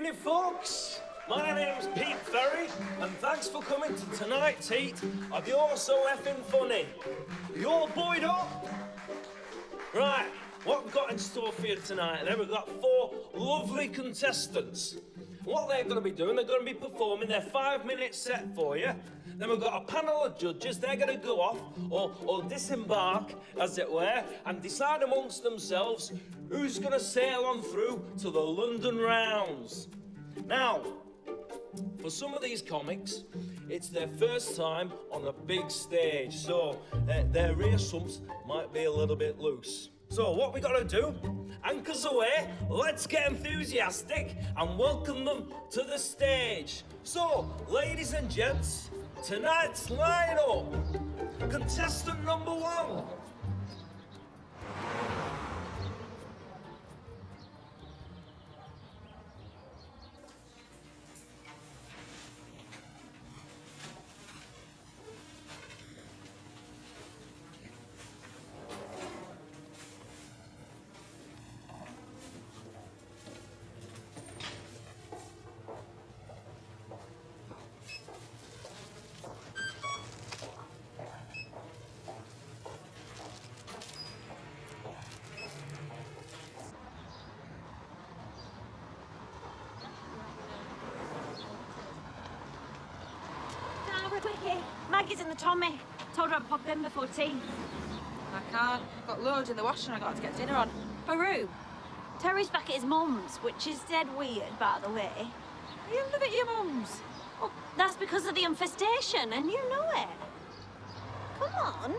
evening, folks. My name's Pete Ferry, and thanks for coming to tonight's heat of You're So Effing Funny. You all buoyed up? Right, what we've got in store for you tonight, then we've got 4 lovely contestants. What they're going to be doing, they're going to be performing their 5-minute set for you. Then we've got a panel of judges, they're going to go off, or disembark, as it were, and decide amongst themselves who's going to sail on through to the London rounds. Now, for some of these comics, it's their first time on a big stage, so their rear sumps might be a little bit loose. So what we got to do, anchors away, let's get enthusiastic and welcome them to the stage. So, ladies and gents, tonight's line-up, contestant number 1. Maggie's in the Tommy. Told her I'd pop in before tea. I can't. I've got loads in the wash and I got to get dinner on. Peru. Terry's back at his mum's, which is dead weird, by the way. You live at your mum's? Well, that's because of the infestation, and you know it. Come on.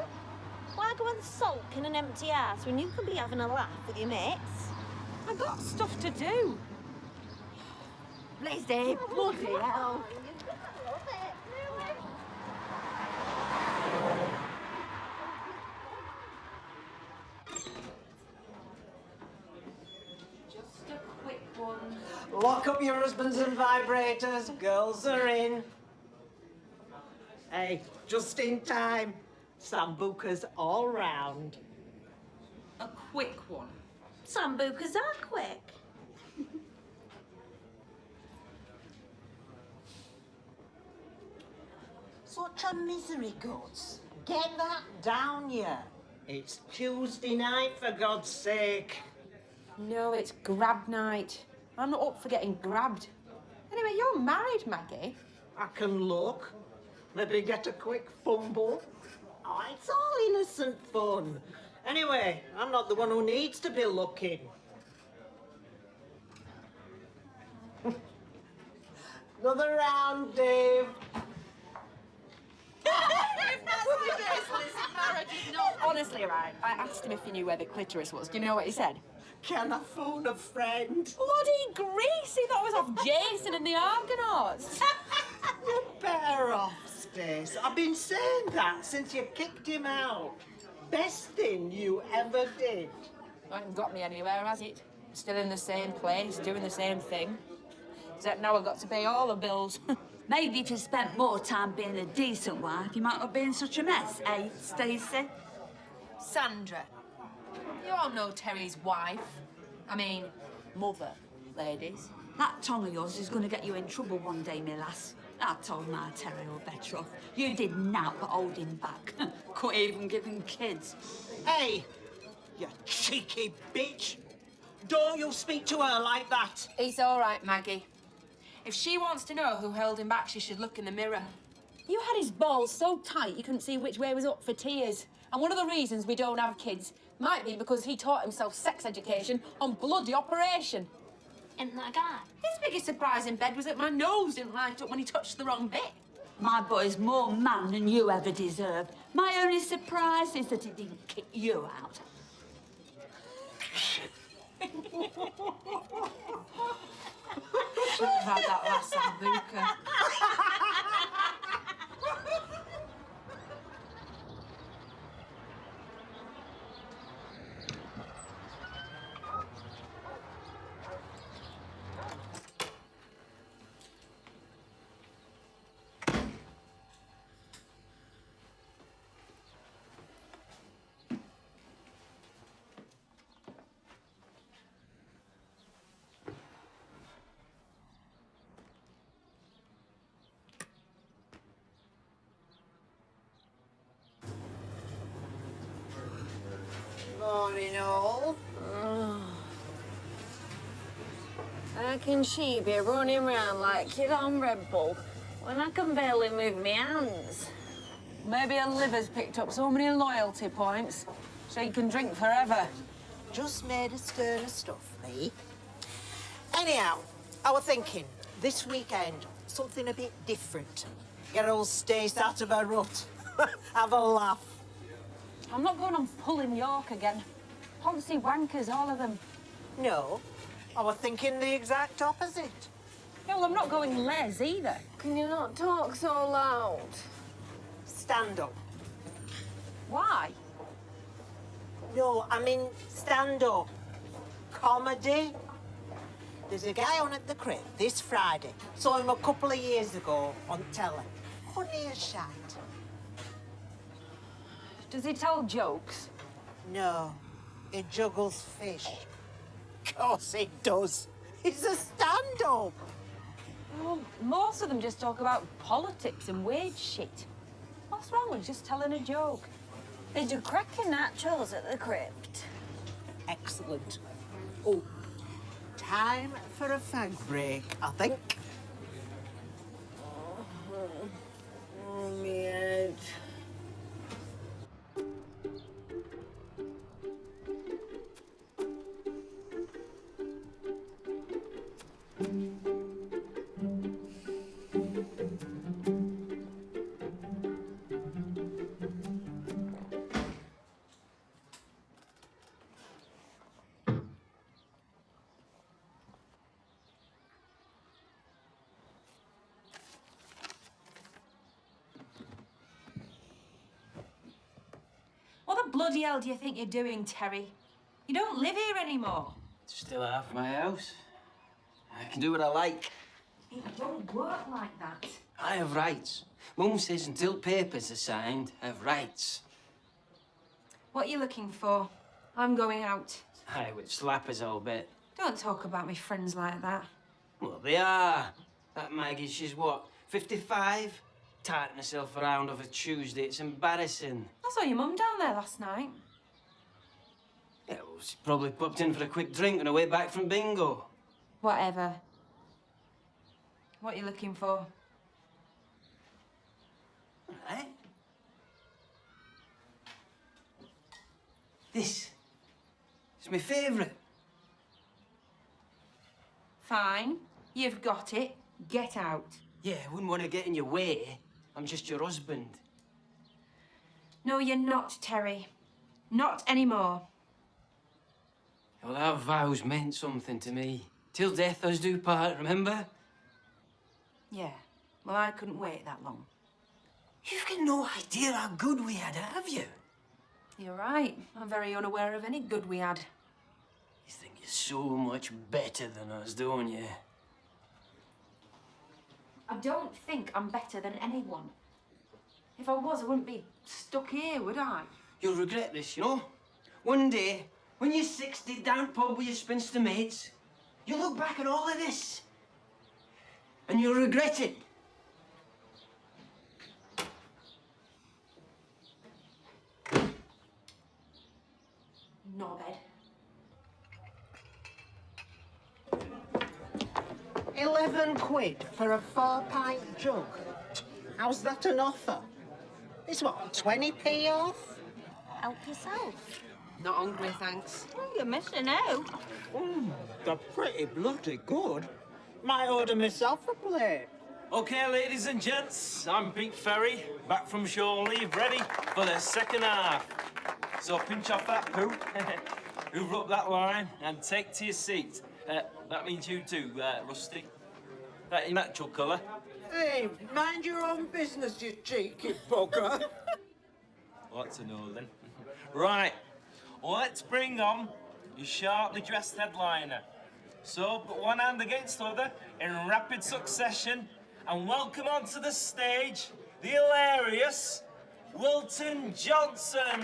Why go and sulk in an empty house when you can be having a laugh with your mates? I've got stuff to do. Please, Dave. Bloody hell. Lock up your husbands and vibrators. Girls are in. Hey, just in time. Sambucas all round. A quick one. Sambucas are quick. Such a misery, Guts. Get that down, ya. It's Tuesday night, for God's sake. No, it's grab night. I'm not up for getting grabbed. Anyway, you're married, Maggie. I can look. Maybe get a quick fumble. Oh, it's all innocent fun. Anyway, I'm not the one who needs to be looking. Another round, Dave. If that's the case, this marriage is not... Honestly, right, I asked him if he knew where the clitoris was. Do you know what he said? Can I phone a friend? Bloody Grease! He thought it was off Jason and the Argonauts. You're better off, Stace. I've been saying that since you kicked him out. Best thing you ever did. It hasn't got me anywhere, has it? Still in the same place, doing the same thing. Except now I've got to pay all the bills. Maybe if you spent more time being a decent wife, you might not be in such a mess, eh, Stacey? Sandra, you all know Terry's wife. I mean, mother, ladies. That tongue of yours is going to get you in trouble one day, me lass. I told my Terry you're better off. You did naught but hold him back. Couldn't even give him kids. Hey, you cheeky bitch. Don't you speak to her like that. It's all right, Maggie. If she wants to know who held him back, she should look in the mirror. You had his balls so tight you couldn't see which way was up for tears. And one of the reasons we don't have kids might be because he taught himself sex education on bloody operation. Isn't that a guy? His biggest surprise in bed was that my nose didn't light up when he touched the wrong bit. My boy's more man than you ever deserved. My only surprise is that he didn't kick you out. Shouldn't have had that last sambuca. Morning, all. How can she be running around like kid on Red Bull when I can barely move my hands? Maybe her liver's picked up so many loyalty points, she can drink forever. Just made a stir of stuff, me. Anyhow, I was thinking, this weekend, something a bit different. Get old Stace out of her rut. Have a laugh. I'm not going on pulling York again. Poncy wankers, all of them. No, I was thinking the exact opposite. Yeah, well, I'm not going Les either. Can you not talk so loud? Stand up. Why? No, I mean stand up. Comedy. There's a guy on at the Crib this Friday. Saw him a couple of years ago on telly. Funny as shite. Does he tell jokes? No, he juggles fish. Course he does. He's a stand-up. Well, most of them just talk about politics and wage shit. What's wrong with just telling a joke? They do cracking naturals at the crypt. Excellent. Oh, time for a fag break, I think. Oh, my head. What the bloody hell do you think you're doing, Terry? You don't live here anymore. It's still half my house. I can do what I like. It don't work like that. I have rights. Mum says until papers are signed, I have rights. What are you looking for? I'm going out. I would slap us all bit. Don't talk about me friends like that. Well, they are. That Maggie, she's what, 55? Tarting herself around over Tuesday. It's embarrassing. I saw your mum down there last night. Yeah, well, she probably popped in for a quick drink on her way back from bingo. Whatever. What are you looking for? All right. This is my favourite. Fine. You've got it. Get out. Yeah, I wouldn't want to get in your way. I'm just your husband. No, you're not, Terry. Not anymore. Well, our vows meant something to me. Till death us do part, remember? Yeah. Well, I couldn't wait that long. You've got no idea how good we had, have you? You're right. I'm very unaware of any good we had. You think you're so much better than us, don't you? I don't think I'm better than anyone. If I was, I wouldn't be stuck here, would I? You'll regret this, you know? One day, when you're 60 down pub with your spinster mates, you'll look back at all of this. And you'll regret it. Knobhead. 11 quid for a 4-pint jug. How's that an offer? It's what, 20p off? Help yourself. Not hungry, thanks. Oh, you're missing out. They're pretty bloody good. Might order myself a plate. Okay, ladies and gents, I'm Pete Ferry, back from shore leave, ready for the second half. So pinch off that poo, hoover up that line, and take to your seat. That means you too, Rusty. That your natural colour. Hey, mind your own business, you cheeky bugger. What to know then? Right, let's bring on your sharply dressed headliner. So put one hand against the other in rapid succession and welcome onto the stage the hilarious Wilton Johnson.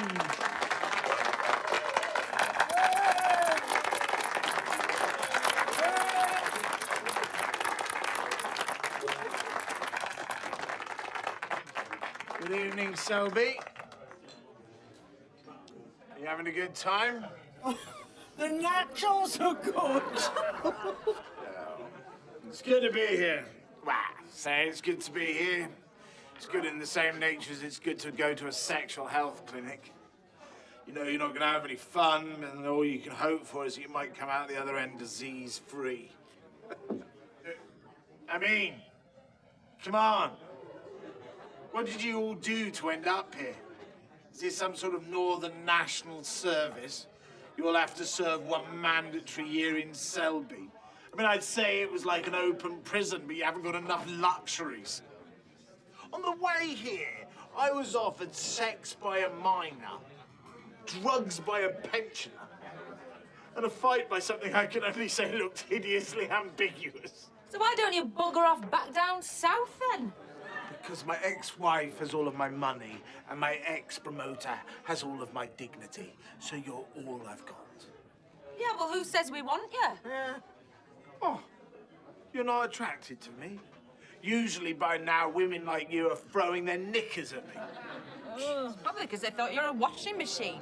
Good evening, Selby. You having a good time? The nachos are good. It's good to be here. Well, say it's good to be here. It's good in the same nature as it's good to go to a sexual health clinic. You know you're not going to have any fun, and all you can hope for is you might come out the other end disease-free. I mean, come on. What did you all do to end up here? Is this some sort of Northern National Service? You all have to serve one mandatory year in Selby. I mean, I'd say it was like an open prison, but you haven't got enough luxuries. On the way here, I was offered sex by a minor, drugs by a pensioner, and a fight by something I can only say looked hideously ambiguous. So why don't you bugger off back down south then? Because my ex-wife has all of my money, and my ex-promoter has all of my dignity. So you're all I've got. Yeah, well, who says we want you? Oh, you're not attracted to me? Usually by now, women like you are throwing their knickers at me. Oh, probably because they thought you were a washing machine.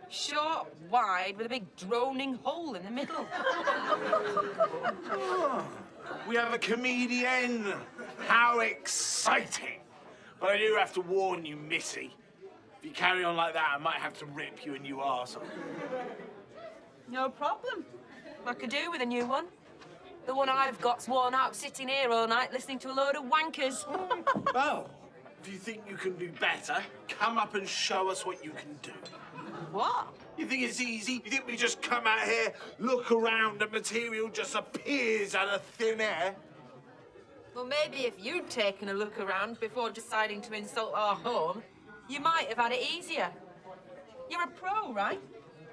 Short, wide, with a big droning hole in the middle. Oh, we have a comedian. How exciting. But I do have to warn you, Missy. If you carry on like that, I might have to rip you a new arsehole. No problem. I could do with a new one. The one I've got's worn out sitting here all night listening to a load of wankers. Well, if you think you can do better, come up and show us what you can do. What? You think it's easy? You think we just come out here, look around, and material just appears out of thin air? Well, maybe if you'd taken a look around before deciding to insult our home, you might have had it easier. You're a pro, right?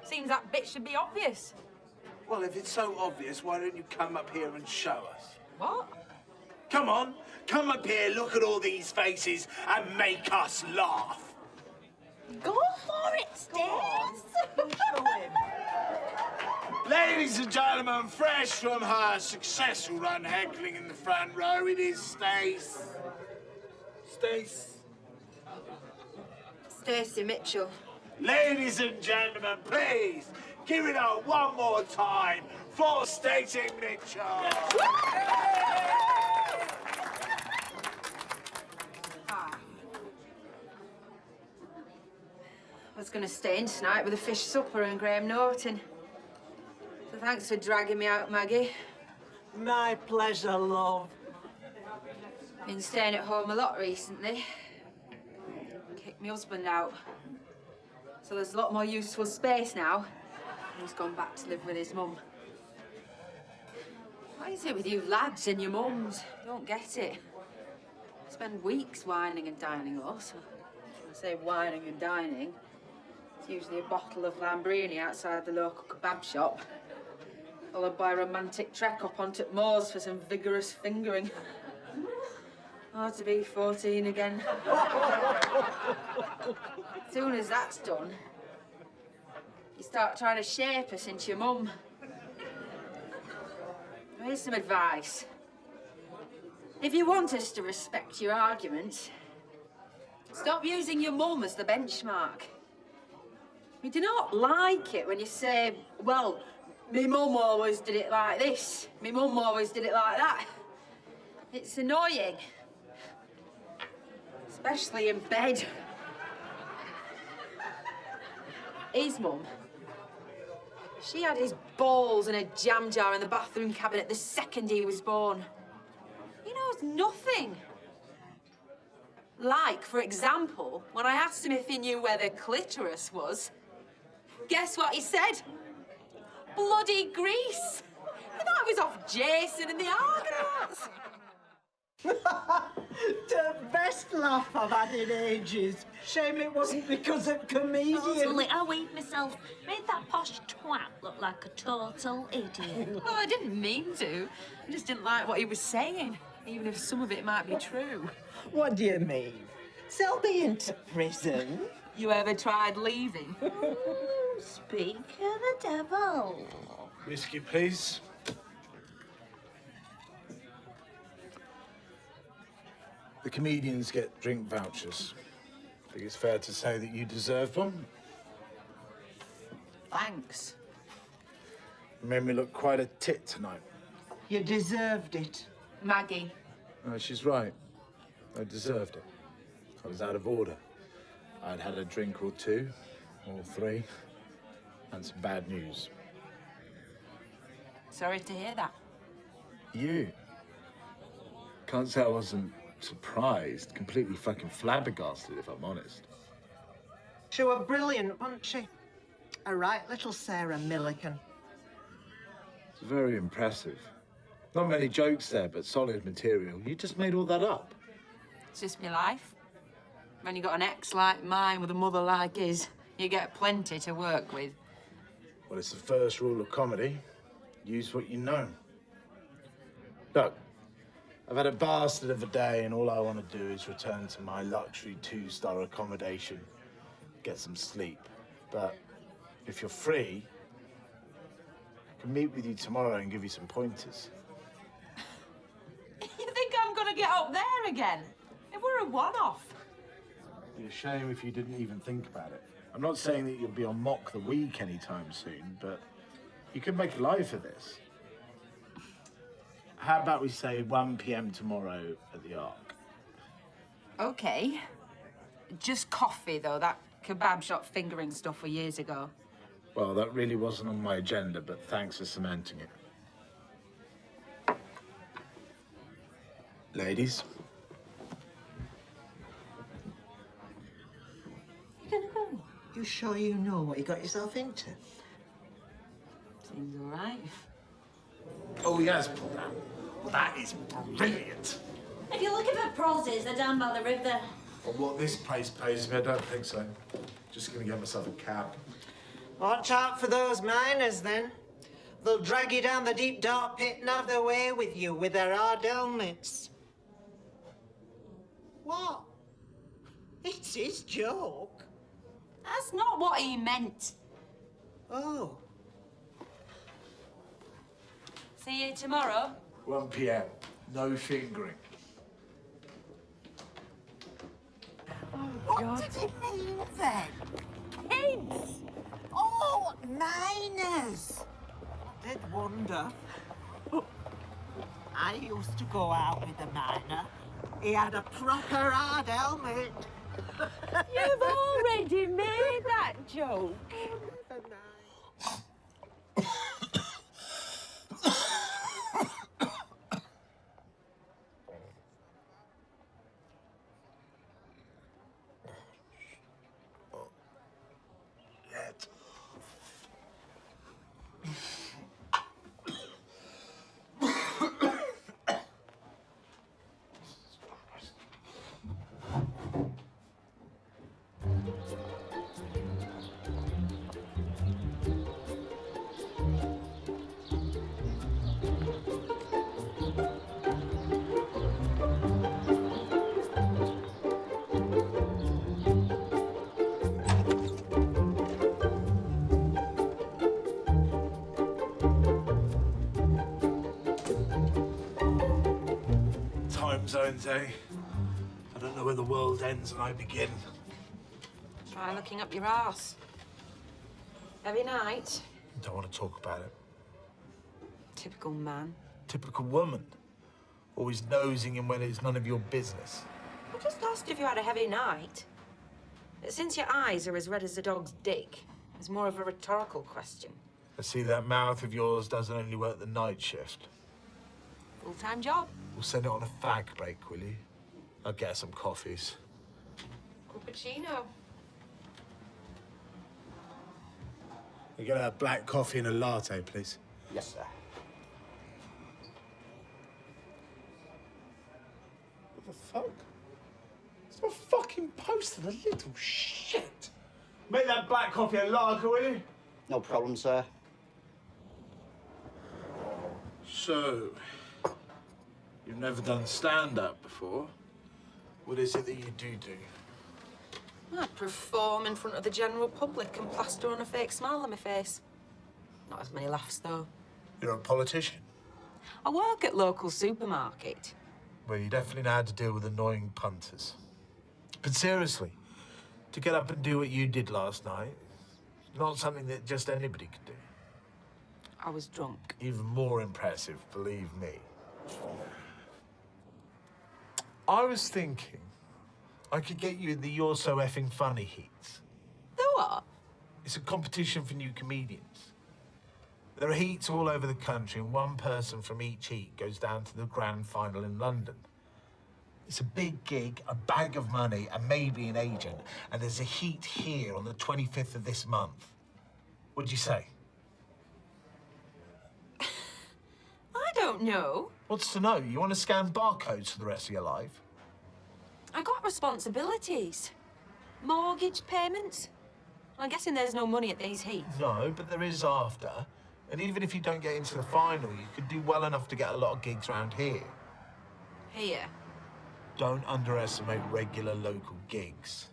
Seems that bit should be obvious. Well, if it's so obvious, why don't you come up here and show us? What? Come on, come up here, look at all these faces, and make us laugh. Go for it, Stace. Show him. Ladies and gentlemen, fresh from her successful run heckling in the front row, it is Stace. Stace. Stacey Mitchell. Ladies and gentlemen, please, give it up one more time for Stacey Mitchell. I was going to stay in tonight with a fish supper and Graham Norton. So thanks for dragging me out, Maggie. My pleasure, love. Been staying at home a lot recently. Kicked my husband out. So there's a lot more useful space now. He's gone back to live with his mum. What is it with you lads and your mums? Don't get it. Spend weeks whining and dining us. When I say whining and dining, it's usually a bottle of Lambrini outside the local kebab shop, followed by a romantic trek up onto moors for some vigorous fingering. Hard to be 14 again. As soon as that's done, you start trying to shape us into your mum. Here's some advice. If you want us to respect your arguments, stop using your mum as the benchmark. We do not like it when you say, well, me mum always did it like this, me mum always did it like that. It's annoying. Especially in bed. His mum, she had his balls in a jam jar in the bathroom cabinet the second he was born. He knows nothing. Like, for example, when I asked him if he knew where the clitoris was, guess what he said? Bloody Greece. I thought it was off Jason and the Argonauts. The best laugh I've had in ages. Shame it wasn't because of comedian. Totally, I weed myself. Made that posh twat look like a total idiot. Well, I didn't mean to. I just didn't like what he was saying, even if some of it might be true. What do you mean? Selby into prison? You ever tried leaving? Speak of the devil. Whiskey, please. The comedians get drink vouchers. I think it's fair to say that you deserved one. Thanks. You made me look quite a tit tonight. You deserved it. Maggie. No, she's right. I deserved it. I was out of order. I'd had a drink or two, or three, and some bad news. Sorry to hear that. You? Can't say I wasn't surprised, completely fucking flabbergasted, if I'm honest. She were brilliant, wasn't she? A right little Sarah Millican. It's very impressive. Not many jokes there, but solid material. You just made all that up. It's just my life. When you got an ex like mine with a mother like his, you get plenty to work with. Well, it's the first rule of comedy. Use what you know. Look, I've had a bastard of a day, and all I want to do is return to my luxury 2-star accommodation, get some sleep. But if you're free, I can meet with you tomorrow and give you some pointers. You think I'm gonna get up there again? It were a one-off. It'd be a shame if you didn't even think about it. I'm not saying that you'll be on Mock the Week anytime soon, but you could make a life of this. How about we say 1 p.m. tomorrow at the Ark? Okay. Just coffee, though. That kebab shop fingering stuff for years ago. Well, that really wasn't on my agenda, but thanks for cementing it. Ladies? You gonna go? You sure you know what you got yourself into? Seems all right. Oh, yes, pull that. Well, that is brilliant. If you're looking for prozzies, they're down by the river. Well, what this place pays me, I don't think so. Just gonna get myself a cab. Watch out for those miners, then. They'll drag you down the deep, dark pit and have their way with you with their hard helmets. What? It's his joke. That's not what he meant. Oh. See you tomorrow. 1 p.m. No fingering. What did it mean then? Kids! Oh, miners. I did wonder. I used to go out with a miner. He had a proper hard helmet. You've already made that joke. Never mind. Time zones, eh? I don't know where the world ends and I begin. Try looking up your arse. Every night. Don't want to talk about it. Typical man. Typical woman. Always nosing in when it's none of your business. I just asked if you had a heavy night. Since your eyes are as red as a dog's dick, it's more of a rhetorical question. I see that mouth of yours doesn't only work the night shift. Full-time job. We'll send it on a fag break, will you? I'll get some coffees. Cappuccino. You get a black coffee and a latte, please. Yes, sir. What the fuck? It's my fucking poster, the little shit. Make that black coffee a lager, will you? No problem, sir. So, you've never done stand-up before. What is it that you do? I perform in front of the general public and plaster on a fake smile on my face. Not as many laughs, though. You're a politician. I work at local supermarket. Well, you definitely know how to deal with annoying punters. But seriously, to get up and do what you did last night, Not something that just anybody could do. I was drunk. Even more impressive, believe me. I was thinking I could get you in the You're So Effing Funny heats. The what? It's a competition for new comedians. There are heats all over the country, and one person from each heat goes down to the grand final in London. It's a big gig, a bag of money, and maybe an agent. And there's a heat here on the 25th of this month. What'd you say? I don't know. What's to know? You want to scan barcodes for the rest of your life? I got responsibilities. Mortgage payments. I'm guessing there's no money at these heats. No, but there is after. And even if you don't get into the final, you could do well enough to get a lot of gigs around here. Here. Don't underestimate regular local gigs.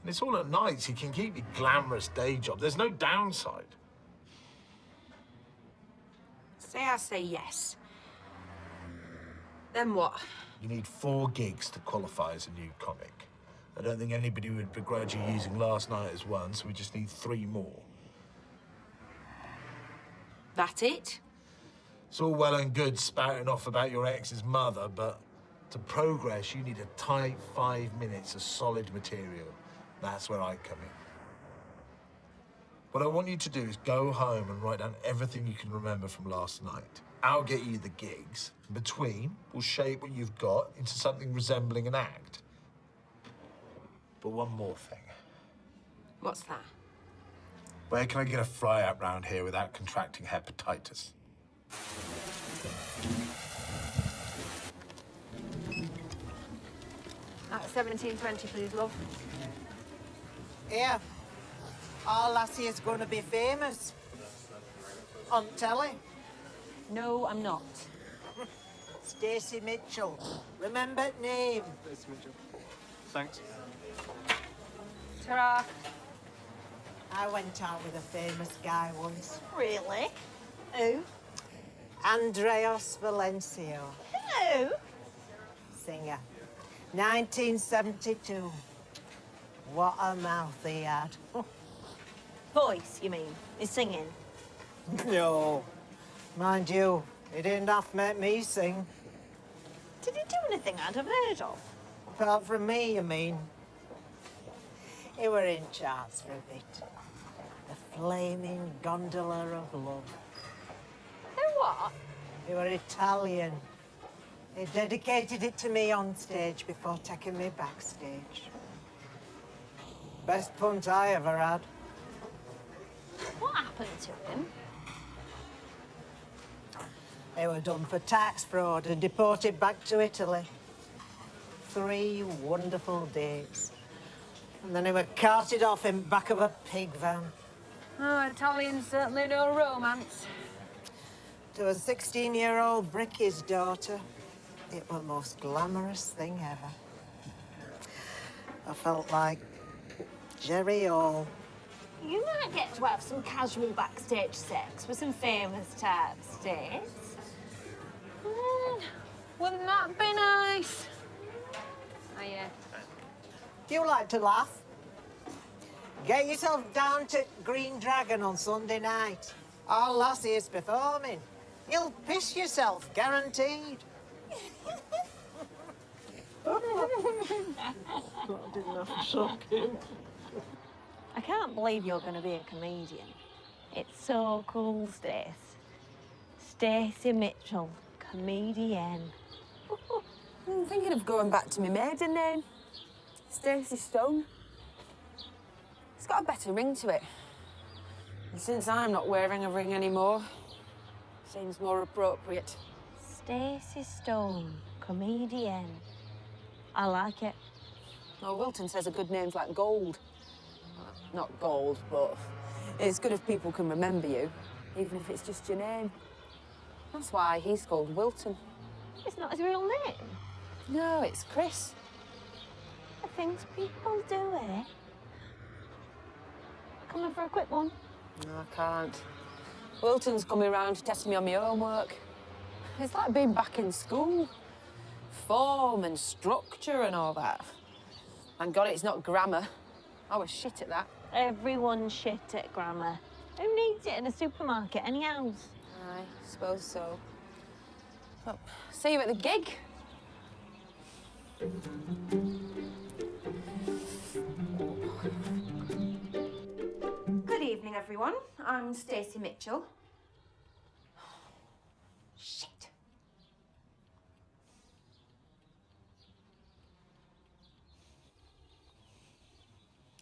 And it's all at night, so you can keep your glamorous day job. There's no downside. Say I say yes. Then what? You need 4 gigs to qualify as a new comic. I don't think anybody would begrudge you using last night as one, so we just need 3 more. That it? It's all well and good spouting off about your ex's mother, but to progress, you need a tight 5 minutes of solid material. That's where I come in. What I want you to do is go home and write down everything you can remember from last night. I'll get you the gigs. In between, we'll shape what you've got into something resembling an act. But one more thing. What's that? Where can I get a fry-up round here without contracting hepatitis? At 17:20, please, love. Here, our lassie is going to be famous. On telly. No, I'm not. Stacey Mitchell. Remember the name? Thanks. Ta-ra. I went out with a famous guy once. Really? Who? Andreas Valencio. Who? Singer. 1972. What a mouth he had. Voice, you mean? Is singing? No. Mind you, he didn't have to make me sing. Did he do anything I'd have heard of? Apart from me, you mean? He were in charts for a bit. The flaming gondola of love. Who what? He were Italian. He dedicated it to me on stage before taking me backstage. Best punt I ever had. What happened to him? They were done for tax fraud and deported back to Italy. 3 wonderful days. And then they were carted off in back of a pig van. Oh, Italians certainly know romance. To a 16-year-old bricky's daughter, it was the most glamorous thing ever. I felt like Jerry Hall. You might get to have some casual backstage sex with some famous types, Stace. Wouldn't that be nice? Oh, yeah. Do you like to laugh? Get yourself down to Green Dragon on Sunday night. Our lassie is performing. You'll piss yourself, guaranteed. I can't believe you're going to be a comedian. It's so cool, Stace. Stacey Mitchell, comedian. I'm thinking of going back to my maiden name. Stacey Stone. It's got a better ring to it. And since I'm not wearing a ring anymore, seems more appropriate. Stacey Stone, comedian. I like it. Oh, Wilton says a good name's like gold. Not gold, but it's good if people can remember you, even if it's just your name. That's why he's called Wilton. It's not his real name. No, it's Chris. The things people do, eh? Coming for a quick one? No, I can't. Wilton's coming round to test me on my homework. It's like being back in school. Form and structure and all that. Thank God it's not grammar. I was shit at that. Everyone's shit at grammar. Who needs it in a supermarket anyhow? I suppose so. Well, see you at the gig. Good evening, everyone. I'm Stacey Mitchell. Shit.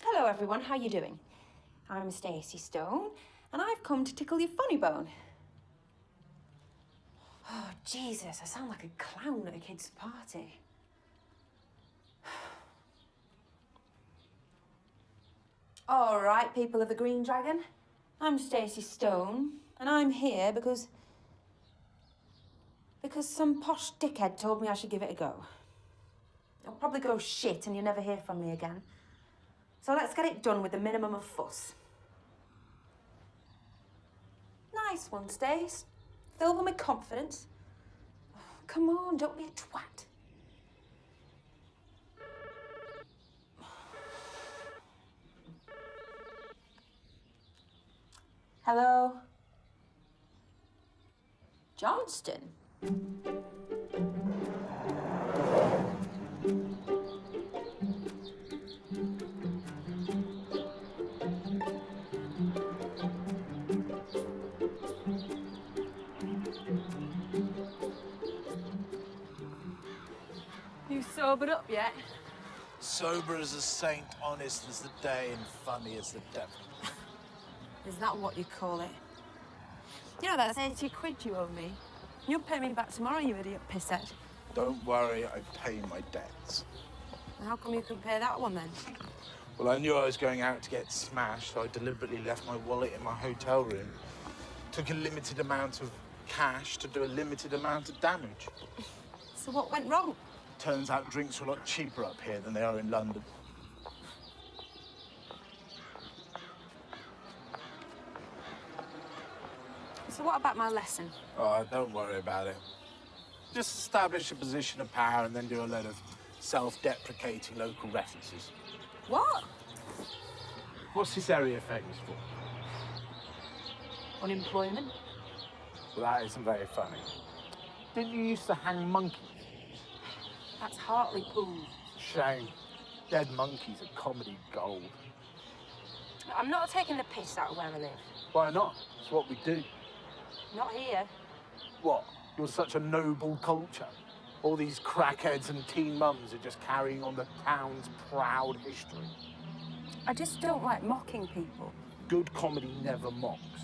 Hello, everyone. How you doing? I'm Stacey Stone, and I've come to tickle your funny bone. Oh, Jesus, I sound like a clown at a kid's party. All right, people of the Green Dragon. I'm Stacey Stone, and I'm here because some posh dickhead told me I should give it a go. I'll probably go shit and you'll never hear from me again. So let's get it done with the minimum of fuss. Nice one, Stace. Fill them with confidence. Oh, come on, don't be a twat. Hello? Johnston? You sobered up yet? Sober as a saint, honest as the day, and funny as the devil. Is that what you call it? You know, that's 80 quid you owe me. You'll pay me back tomorrow, you idiot pisshead. Don't worry, I pay my debts. How come you can pay that one, then? Well, I knew I was going out to get smashed, so I deliberately left my wallet in my hotel room. Took a limited amount of cash to do a limited amount of damage. So what went wrong? Turns out drinks are a lot cheaper up here than they are in London. So what about my lesson? Oh, don't worry about it. Just establish a position of power and then do a load of self-deprecating local references. What? What's this area famous for? Unemployment? Well, that isn't very funny. Didn't you used to hang monkeys? That's Hartlepool. Shame. Dead monkeys are comedy gold. I'm not taking the piss out of where I live. Why not? It's what we do. Not here. What? You're such a noble culture. All these crackheads and teen mums are just carrying on the town's proud history. I just don't like mocking people. Good comedy never mocks.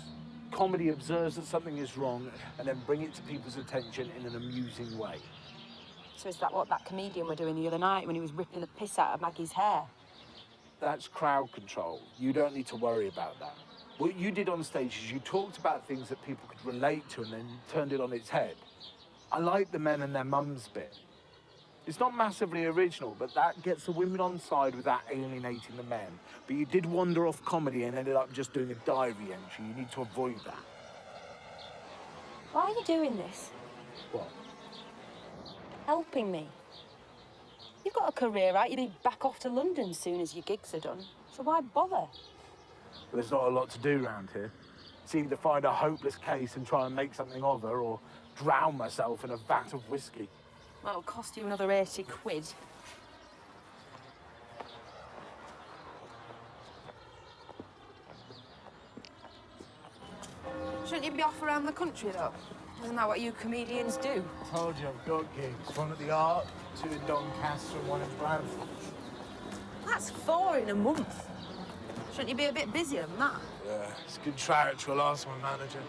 Comedy observes that something is wrong and then bring it to people's attention in an amusing way. So is that what that comedian were doing the other night when he was ripping the piss out of Maggie's hair? That's crowd control. You don't need to worry about that. What you did on stage is you talked about things that people could relate to and then turned it on its head. I like the men and their mums bit. It's not massively original, but that gets the women on side without alienating the men. But you did wander off comedy and ended up just doing a diary entry. You need to avoid that. Why are you doing this? What? Helping me. You've got a career, right? You'll be back off to London soon as your gigs are done. So why bother? Well, there's not a lot to do around here. It's either find a hopeless case and try and make something of her, or drown myself in a vat of whiskey. Well, it'll cost you another 80 quid. Shouldn't you be off around the country, though? Isn't that what you comedians do? I told you I've got gigs. One at the Art, 2 in Doncaster, and 1 in Bradford. That's 4 in a month. Shouldn't you be a bit busier than that? Yeah, it's a good character. I'll ask my manager.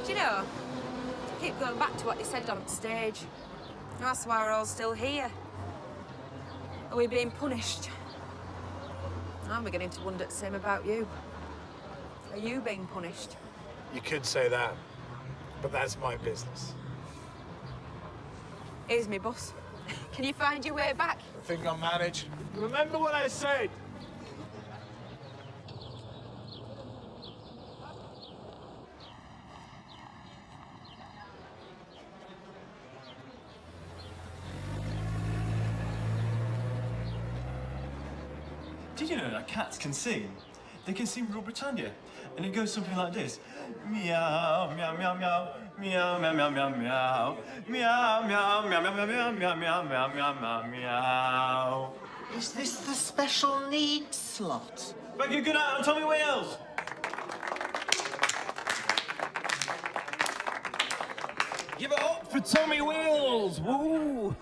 Do you know, I keep going back to what they said on stage. That's why we're all still here. Are we being punished? I'm beginning to wonder the same about you. Are you being punished? You could say that, but that's my business. Here's me bus. Can you find your way back? I think I'll manage. Remember what I said. Do Did you know that cats can sing? They can sing Rule Britannia, and it goes something like this: meow, meow, meow, meow, meow, meow, meow, meow, meow, meow, meow, meow, meow, meow, meow, meow, meow, meow, meow, meow. Is this the special needs slot? Thank you. Good night. I'm Tommy Wales. Give it up for Tommy Wheels! Woo!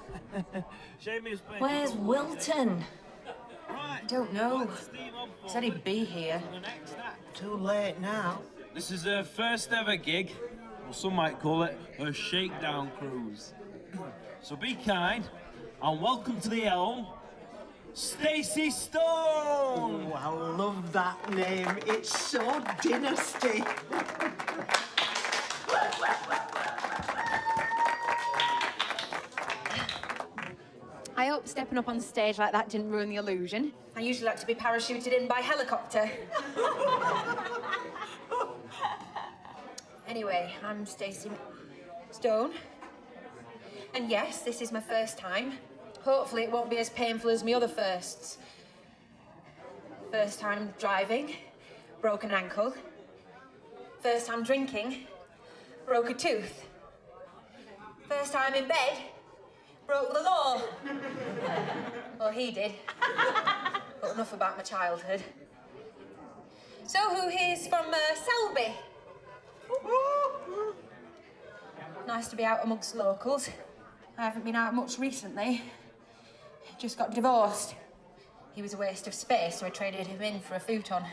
Shame he's playing. Where's Wilton? Right. Don't know. What's Steve on for Said he'd be here. the next act? Too late now. This is her first ever gig, or some might call it her shakedown cruise. So be kind, and welcome to the Elm, Stacey Stone! Oh, I love that name. It's so dynasty. I hope stepping up on stage like that didn't ruin the illusion. I usually like to be parachuted in by helicopter. Anyway, I'm Stacey Stone. And yes, this is my first time. Hopefully it won't be as painful as my other firsts. First time driving, broke an ankle. First time drinking, broke a tooth. First time in bed, broke the law. Well, he did. But enough about my childhood. So who here's from Selby? Nice to be out amongst locals. I haven't been out much recently. Just got divorced. He was a waste of space, so I traded him in for a futon.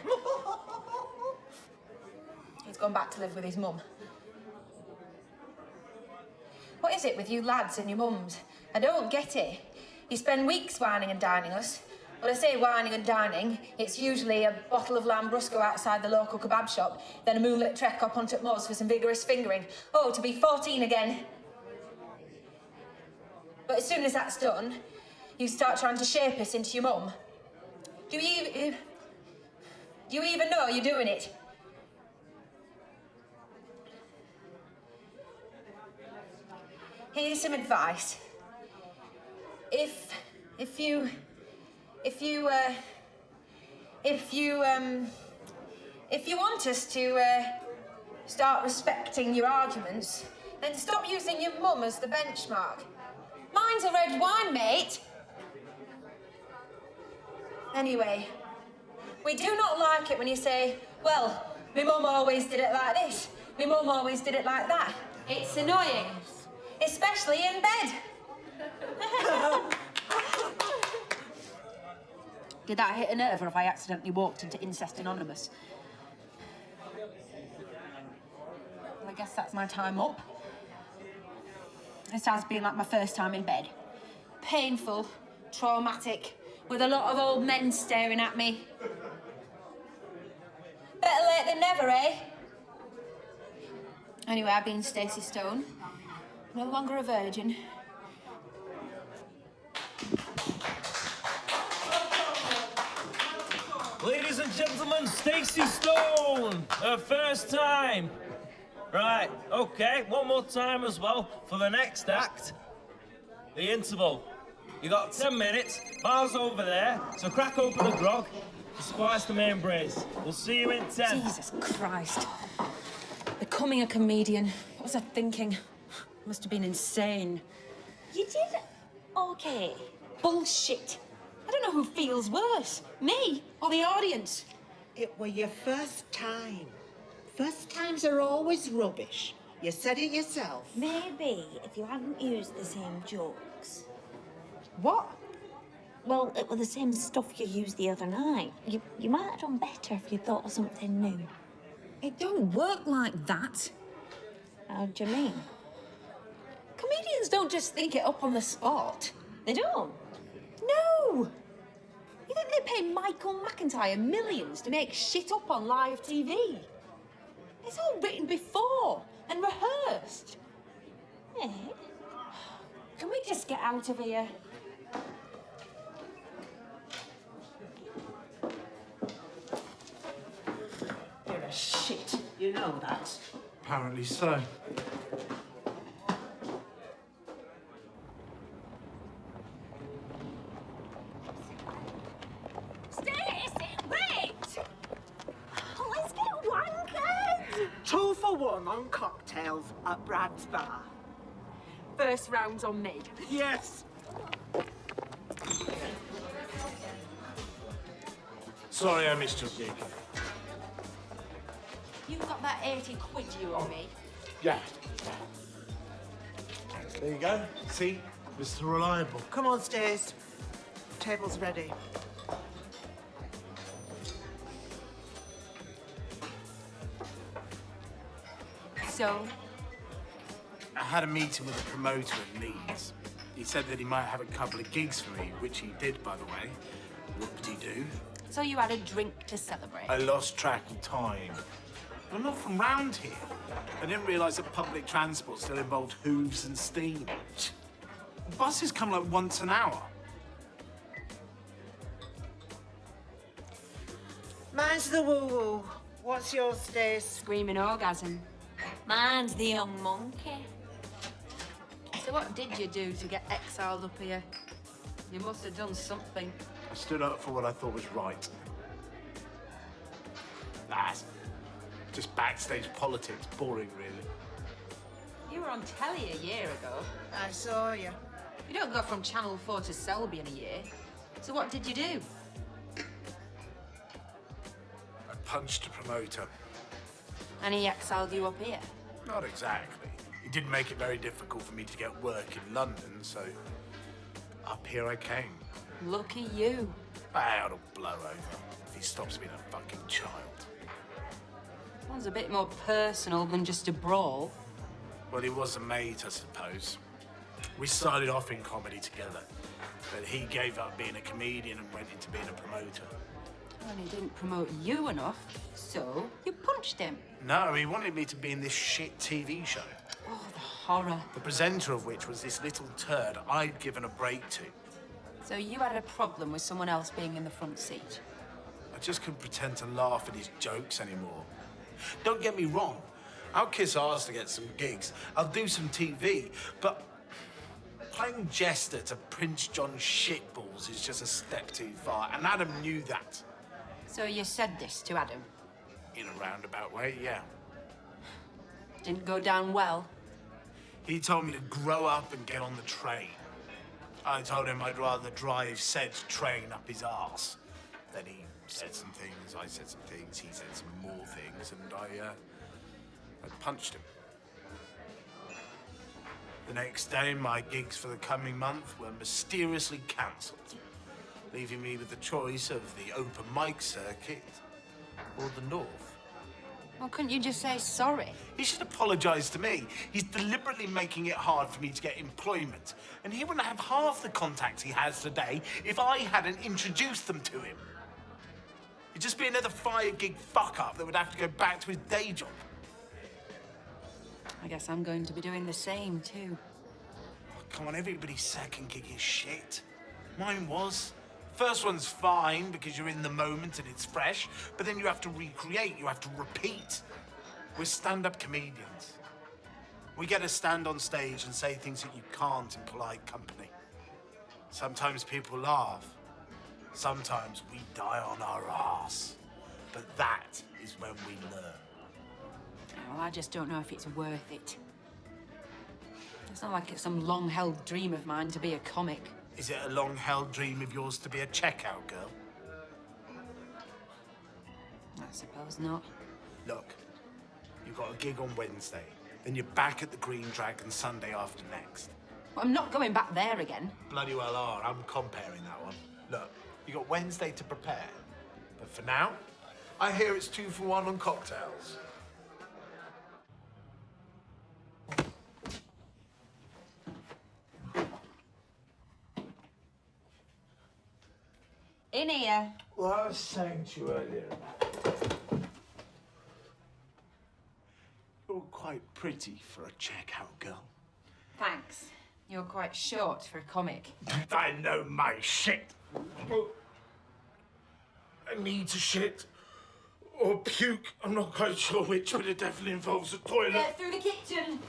He's gone back to live with his mum. What is it with you lads and your mums? I don't get it. You spend weeks whining and dining us. When I say whining and dining, it's usually a bottle of Lambrusco outside the local kebab shop, then a moonlit trek up onto Moz for some vigorous fingering. Oh, to be 14 again. But as soon as that's done, you start trying to shape us into your mum. Do you even know you're doing it? Here's some advice. If you want us to start respecting your arguments, then stop using your mum as the benchmark. Mine's a red wine, mate. Anyway, we do not like it when you say, well, my mum always did it like this, my mum always did it like that. It's annoying, especially in bed. Did that hit a nerve, or have I accidentally walked into Incest Anonymous? Well, I guess that's my time up. This has been like my first time in bed. Painful, traumatic, with a lot of old men staring at me. Better late than never, eh? Anyway, I've been Stacey Stone. No longer a virgin. Ladies and gentlemen, Stacey Stone, her first time. Right, okay, one more time as well for the next act. The interval. You got 10 minutes, bar's over there, so crack open the grog and splice the main brace. We'll see you in 10. Jesus Christ. Becoming a comedian. What was I thinking? Must have been insane. You did okay. Bullshit. I don't know who feels worse, me or the audience. It were your first time. First times are always rubbish. You said it yourself. Maybe if you hadn't used the same jokes. What? Well, it were the same stuff you used the other night. You might have done better if you thought of something new. It don't work like that. How do you mean? Comedians don't just think it up on the spot. They don't. No! You think they pay Michael McIntyre millions to make shit up on live TV? It's all written before and rehearsed. Eh? Can we just get out of here? You're a shit. You know that. Apparently so. Stay fun on cocktails at Brad's bar. First round's on me. Yes! Sorry I missed your gig. You've got that 80 quid you owe me. Yeah. There you go. See? Mr. Reliable. Come on, Stace. Table's ready. So, I had a meeting with a promoter in Leeds. He said that he might have a couple of gigs for me, which he did, by the way. Whoop-de-doo. so you had a drink to celebrate. I lost track of time. I'm not from round here. I didn't realise that public transport still involved hooves and steam. Buses come like once an hour. Mine's the woo-woo. What's yours, Stace? Screaming orgasm. Mine's the young monkey. So what did you do to get exiled up here? You must have done something. I stood up for what I thought was right. That's just backstage politics. Boring, really. You were on telly a year ago. I saw you. You don't go from Channel 4 to Selby in a year. So what did you do? I punched a promoter. And he exiled you up here. Not exactly. It did make it very difficult for me to get work in London, so up here I came. Lucky you. I ought to blow over if he stops being a fucking child. Sounds a bit more personal than just a brawl. Well, he was a mate, I suppose. We started off in comedy together, but he gave up being a comedian and went into being a promoter. And he didn't promote you enough, so you punched him. No, he wanted me to be in this shit TV show, Oh, the horror. the presenter of which was this little turd I'd given a break to. So you had a problem with someone else being in the front seat. I just couldn't pretend to laugh at his jokes anymore. Don't get me wrong, I'll kiss arse to get some gigs. I'll do some TV, but playing jester to Prince John shitballs is just a step too far, and Adam knew that. So you said this to Adam. In a roundabout way, yeah. Didn't go down well. He told me to grow up and get on the train. I told him I'd rather drive said train up his arse. Then he said some things, I said some things, he said some more things, and I punched him. The next day, my gigs for the coming month were mysteriously cancelled, leaving me with the choice of the open mic circuit or the North. Well, couldn't you just say sorry? He should apologise to me. He's deliberately making it hard for me to get employment. And he wouldn't have half the contacts he has today if I hadn't introduced them to him. He'd just be another 5-gig fuck-up that would have to go back to his day job. I guess I'm going to be doing the same, too. Oh, come on, everybody's second gig is shit. Mine was. First one's fine because you're in the moment and it's fresh, but then you have to recreate, you have to repeat. We're stand-up comedians. We get to stand on stage and say things that you can't in polite company. Sometimes people laugh. Sometimes we die on our arse. But that is when we learn. Well, I just don't know if it's worth it. It's not like it's some long-held dream of mine to be a comic. Is it a long-held dream of yours to be a checkout girl? I suppose not. Look, you've got a gig on Wednesday. Then you're back at the Green Dragon Sunday after next. Well, I'm not going back there again. Bloody well are. I'm comparing that one. Look, you got Wednesday to prepare. But for now, I hear it's 2 for 1 on cocktails. In here. Well, I was saying to you earlier, you're quite pretty for a checkout girl. Thanks. You're quite short for a comic. I know my shit. I need to shit or puke. I'm not quite sure which, but it definitely involves a toilet. Get through the kitchen.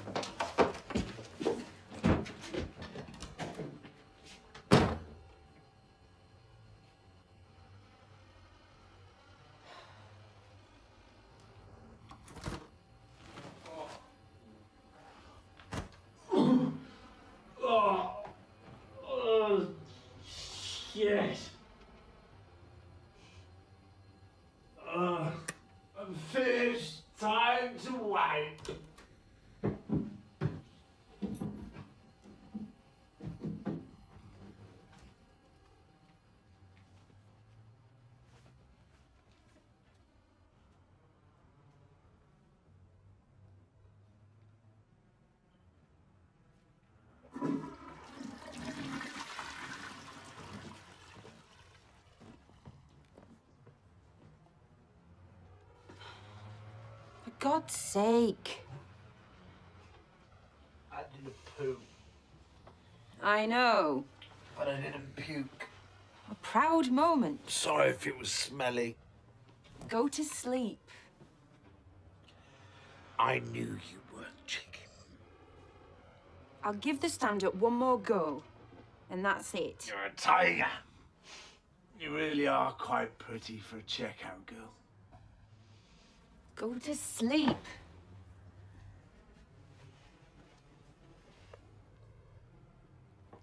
God's sake. I did a poo, I know. but I didn't puke. A proud moment. Sorry if it was smelly. Go to sleep. I knew you weren't chicken. I'll give the stand-up one more go, and that's it. You're a tiger. You really are quite pretty for a checkout girl. Go to sleep.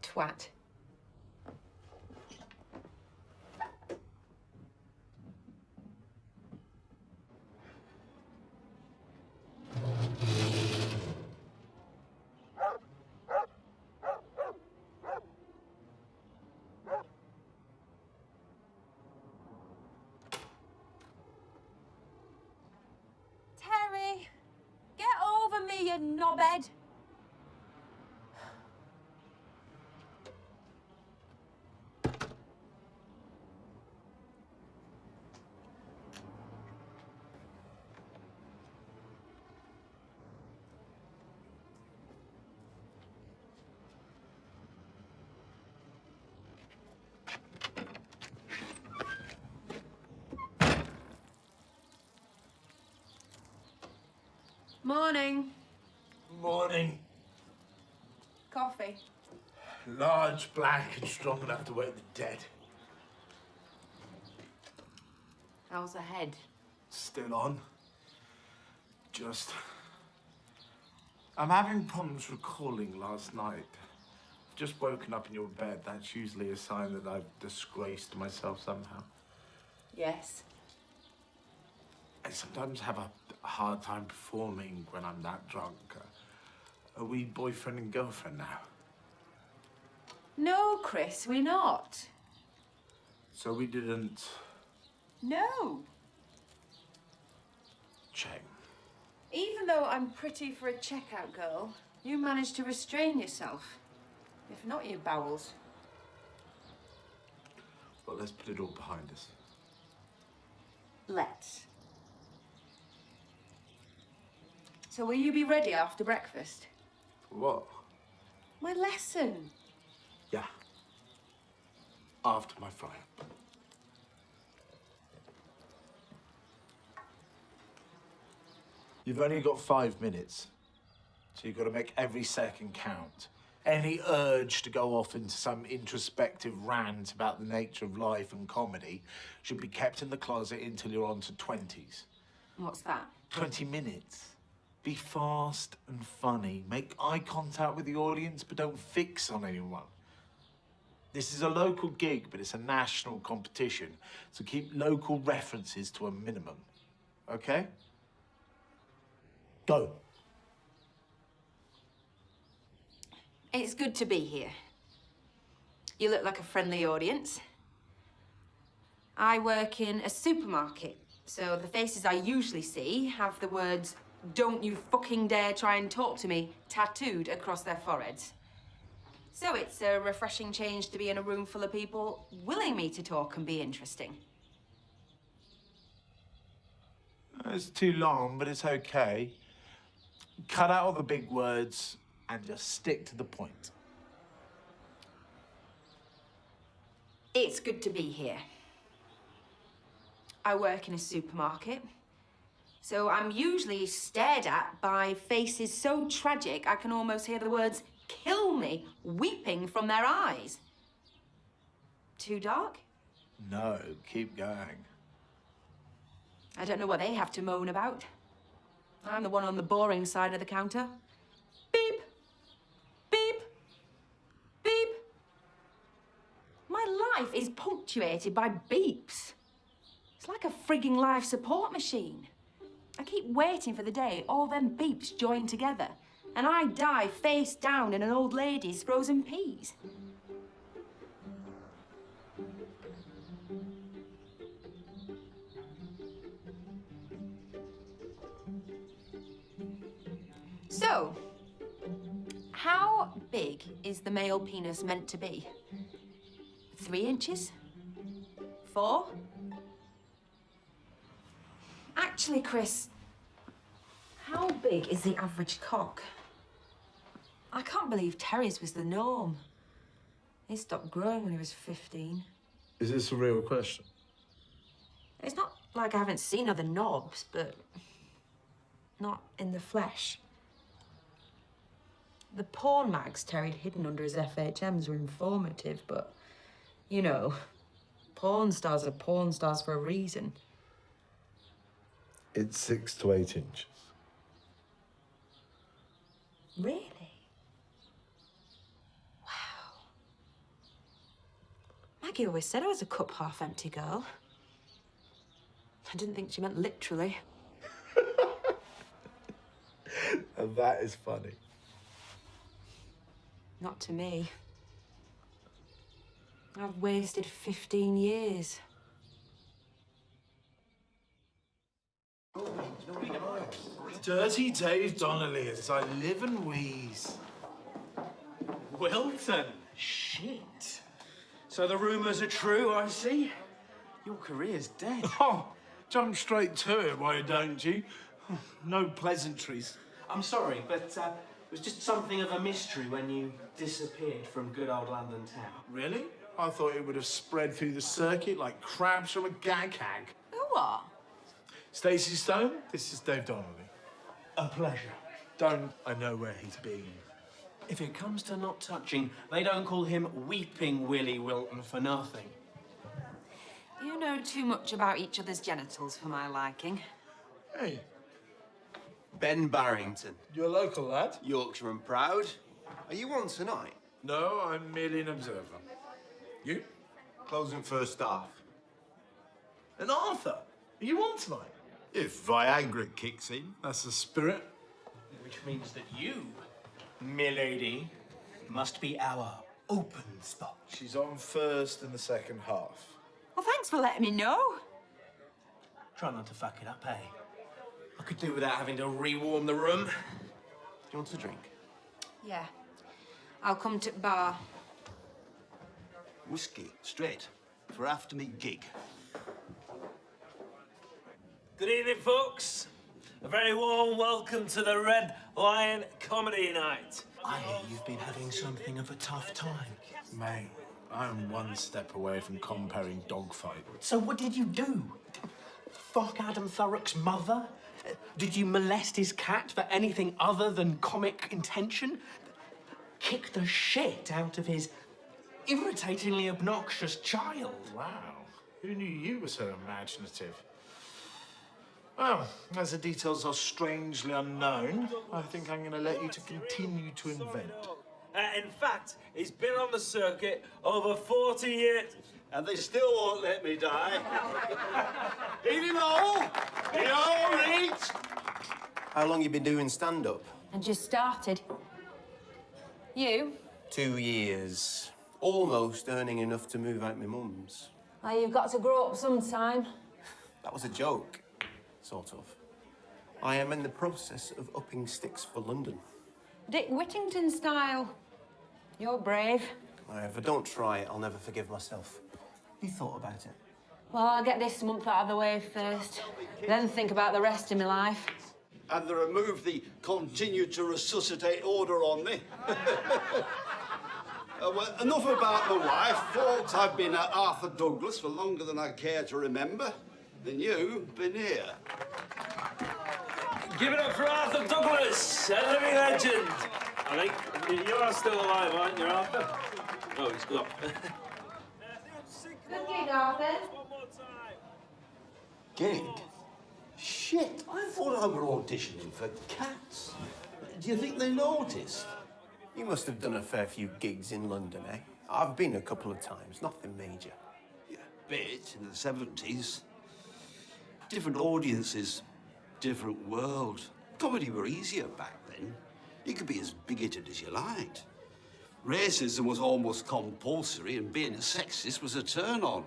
Twat. Terry, get over me, you knobhead. Morning. Morning. Coffee. Large, black, and strong enough to wake the dead. How's the head? Still on. I'm having problems recalling last night. I've just woken up in your bed. That's usually a sign that I've disgraced myself somehow. Yes. I sometimes have a hard time performing when I'm that drunk. Are we boyfriend and girlfriend now? No, Chris, we're not. So we didn't... No. Shame. Even though I'm pretty for a checkout girl, you managed to restrain yourself. If not your bowels. Well, let's put it all behind us. Let's. So will you be ready after breakfast? What? My lesson. Yeah. After my fry. You've only got 5 minutes, so you've got to make every second count. Any urge to go off into some introspective rant about the nature of life and comedy should be kept in the closet until you're on to 20s. What's that? 20 minutes. Be fast and funny. Make eye contact with the audience, but don't fix on anyone. This is a local gig, but it's a national competition, so keep local references to a minimum. Okay? Go. It's good to be here. You look like a friendly audience. I work in a supermarket, so the faces I usually see have the words, "Don't you fucking dare try and talk to me," tattooed across their foreheads. So it's a refreshing change to be in a room full of people willing me to talk and be interesting. It's too long, but it's okay. Cut out all the big words and just stick to the point. It's good to be here. I work in a supermarket, so I'm usually stared at by faces so tragic I can almost hear the words, "Kill me," weeping from their eyes. Too dark? No, keep going. I don't know what they have to moan about. I'm the one on the boring side of the counter. Beep. Beep. Beep. My life is punctuated by beeps. It's like a frigging life support machine. I keep waiting for the day all them beeps join together and I die face down in an old lady's frozen peas. So, how big is the male penis meant to be? 3 inches? 4? Actually, Chris, How big is the average cock? I can't believe Terry's was the norm. He stopped growing when he was 15. Is this a real question? It's not like I haven't seen other knobs, but not in the flesh. The porn mags Terry'd hidden under his FHMs were informative, but, you know, porn stars are porn stars for a reason. It's 6 to 8 inches. Really? Wow. Maggie always said I was a cup half empty girl. I didn't think she meant literally. And that is funny. Not to me. I've wasted 15 years. Dirty Dave Donnelly as I live and wheeze. Wilton? Shit. So the rumours are true, I see. Your career's dead. Oh, jump straight to it, why don't you? No pleasantries. I'm sorry, but it was just something of a mystery when you disappeared from good old London town. Really? I thought it would have spread through the circuit like crabs from a gag hag. Who what? Stacey Stone, this is Dave Donnelly. A pleasure. Don't I know where he's been? If it comes to not touching, they don't call him Weeping Willie Wilton for nothing. You know too much about each other's genitals for my liking. Hey, Ben Barrington, you're a local lad? Yorkshire and proud. Are you on tonight? No, I'm merely an observer. You? Closing first half. And Arthur, are you on tonight? If Viagra kicks in. That's the spirit. Which means that you, milady, must be our open spot. She's on first in the second half. Well, thanks for letting me know. Try not to fuck it up, eh? I could do without having to rewarm the room. Do you want a drink? Yeah. I'll come to bar. Whiskey, straight, for after me gig. Good evening, folks. A very warm welcome to the Red Lion Comedy Night. I hear you've been having something of a tough time. Mate, I'm one step away from comparing dogfight. So what did you do? Fuck Adam Thurrock's mother? Did you molest his cat for anything other than comic intention? Kick the shit out of his irritatingly obnoxious child? Wow, who knew you were so imaginative? Well, as the details are strangely unknown, I think I'm going to let you to continue to invent. In fact, he's been on the circuit over 40 years. And they still won't let me die. Eat him all! Eat all, eat! How long you been doing stand-up? And just started. You? 2 years. Almost earning enough to move out my mum's. Well, you've got to grow up sometime. That was a joke, sort of. I am in the process of upping sticks for London. Dick Whittington style. You're brave. If I don't try it, I'll never forgive myself. You thought about it? Well, I'll get this month out of the way first, then think about the rest of my life. And they removed the continue to resuscitate order on me. Well, enough about the wife. Folks, I've been at Arthur Douglas for longer than I care to remember. Then you've been here. Give it up for Arthur Douglas, a living legend. I think you are still alive, aren't you, Arthur? Oh, he's gone. Good gig, Arthur. One more time. Gig? Shit, I thought I were auditioning for Cats. Do you think they noticed? You must have done a fair few gigs in London, eh? I've been a couple of times, nothing major. Yeah, a bit in the 70s. Different audiences, different world. Comedy were easier back then. You could be as bigoted as you liked. Racism was almost compulsory, and being a sexist was a turn-on.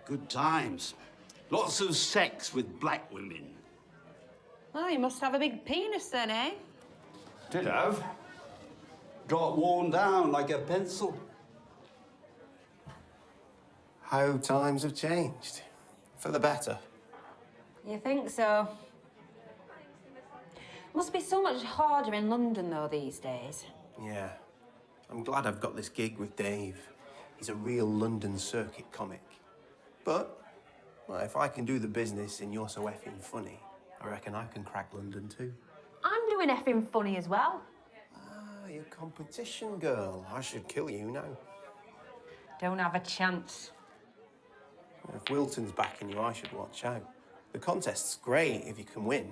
Good times. Lots of sex with black women. Well, you must have a big penis then, eh? Did have. Got worn down like a pencil. How times have changed. For the better. You think so? Must be so much harder in London, though, these days. Yeah. I'm glad I've got this gig with Dave. He's a real London circuit comic. But, well, if I can do the business and you're so effing funny, I reckon I can crack London too. I'm doing effing funny as well. Ah, you're a competition girl. I should kill you now. Don't have a chance. If Wilton's backing you, I should watch out. The contest's great if you can win.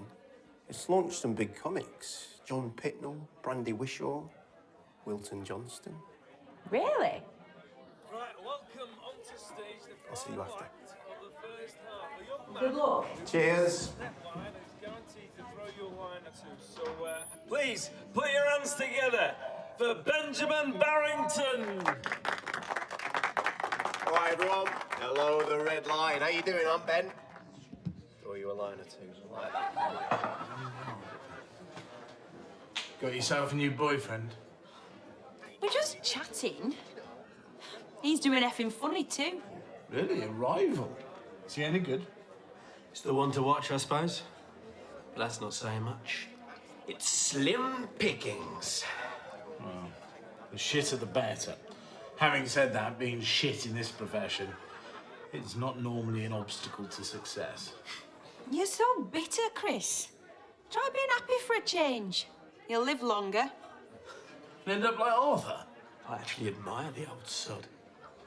It's launched some big comics. John Pitnell, Brandy Wishaw, Wilton Johnston. Really? Right, welcome onto stage the I'll see you after. of the first half. A young Good man luck. Cheers. line is guaranteed to throw you a line or two. So, please, put your hands together for Benjamin Barrington. All right, everyone. Hello, the Red Line. How you doing? I'm Ben. Throw you a line or two. Like that. Got yourself a new boyfriend? We're just chatting. He's doing effing funny too. Really? A rival? Is he any good? It's the one to watch, I suppose. But that's not saying much. It's slim pickings. Well, the shitter the better. Having said that, being shit in this profession, it's not normally an obstacle to success. You're so bitter, Chris. Try being happy for a change. You'll live longer. And end up like Arthur. I actually admire the old sod.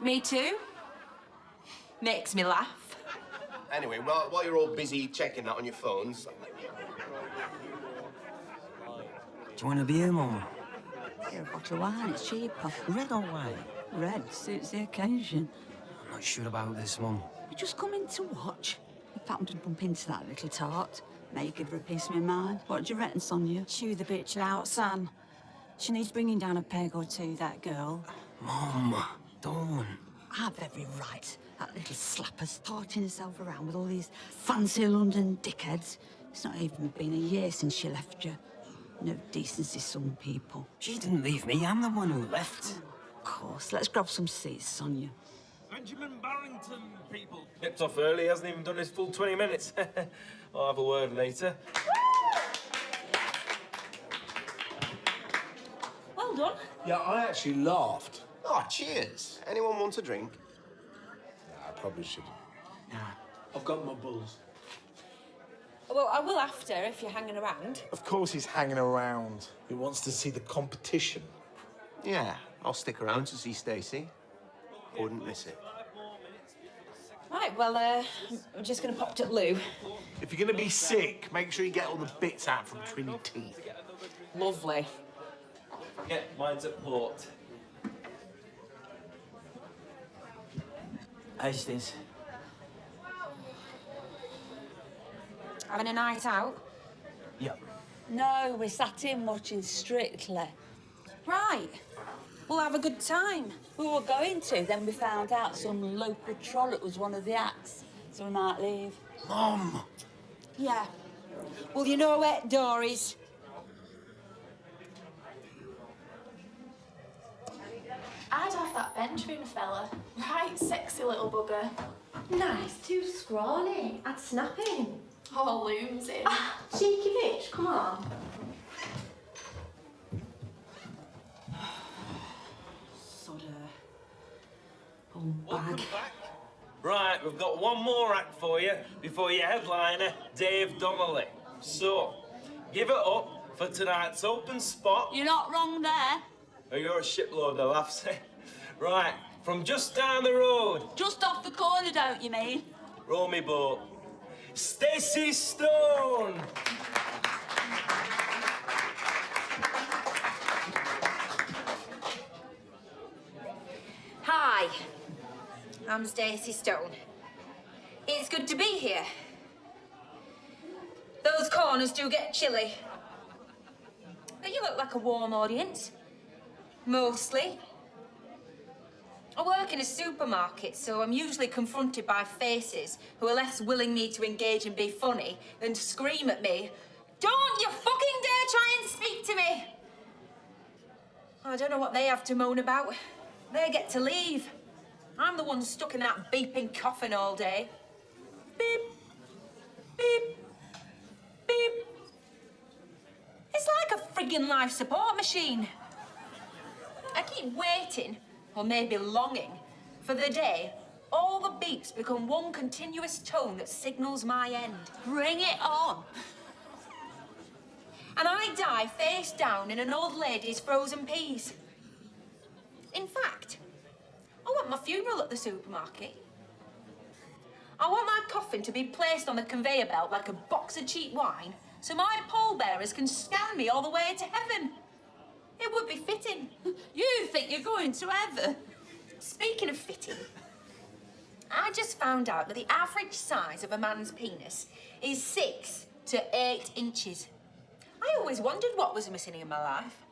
Me too. Makes me laugh. Anyway, while you're all busy checking that on your phones, Do you want a beer, Mum? Here, a bottle of wine, it's cheaper. Red or white? Red suits the occasion. I'm not sure about this, Mum. You just come in to watch. If I happened to bump into that little tart, may give her a piece of my mind. What do you reckon, Sonia? Chew the bitch out, Sam. She needs bringing down a peg or two, that girl. Mum, don't. I've every right. That little slapper's torting herself around with all these fancy London dickheads. It's not even been a year since she left you. No decency, some people. She didn't leave me. I'm the one who left. Of course. Let's grab some seats, Sonia. Benjamin Barrington, people. Nipped off early, hasn't even done his full 20 minutes. I'll have a word later. Well done. Yeah, I actually laughed. oh, cheers. Anyone want a drink? I probably shouldn't. Yeah, I've got my bulls. Well, I will after if you're hanging around. Of course he's hanging around. He wants to see the competition. Yeah, I'll stick around to see Stacey. Wouldn't miss it. Right, well, I'm just going to pop to Lou. If you're going to be sick, make sure you get all the bits out from between your teeth. Lovely. Yeah, mine's at port. Hastings. Having a night out? Yep. No, we sat in watching Strictly. Right. We'll have a good time. We were going to, then we found out some local trollop was one of the acts, so we might leave. Mum! Yeah. Well, you know where the door is. I'd have that Benjamin fella. Right, sexy little bugger. Nice, too scrawny. I'd snap him. Oh, looms him. Ah, cheeky bitch, come on. Sod her. Old bag. Right, we've got one more act for you before your headliner, Dave Donnelly. So, give it up for tonight's open spot. You're not wrong there. Oh, you're a shipload of laughs, eh? Right, from just down the road. Just off the corner, don't you mean? Row me boat. Stacey Stone! Hi. I'm Stacey Stone. It's good to be here. Those corners do get chilly. But you look like a warm audience. Mostly. I work in a supermarket, so I'm usually confronted by faces who are less willing me to engage and be funny than to scream at me, "Don't you fucking dare try and speak to me!" I don't know what they have to moan about. They get to leave. I'm the one stuck in that beeping coffin all day. Beep, beep, beep. It's like a friggin' life support machine. I keep waiting, or maybe longing, for the day all the beeps become one continuous tone that signals my end. Bring it on. And I die face down in an old lady's frozen peas. In fact, I want my funeral at the supermarket. I want my coffin to be placed on the conveyor belt like a box of cheap wine, so my pallbearers can scan me all the way to heaven. It would be fitting. You think you're going to heaven? Speaking of fitting, I just found out that the average size of a man's penis is 6 to 8 inches. I always wondered what was missing in my life.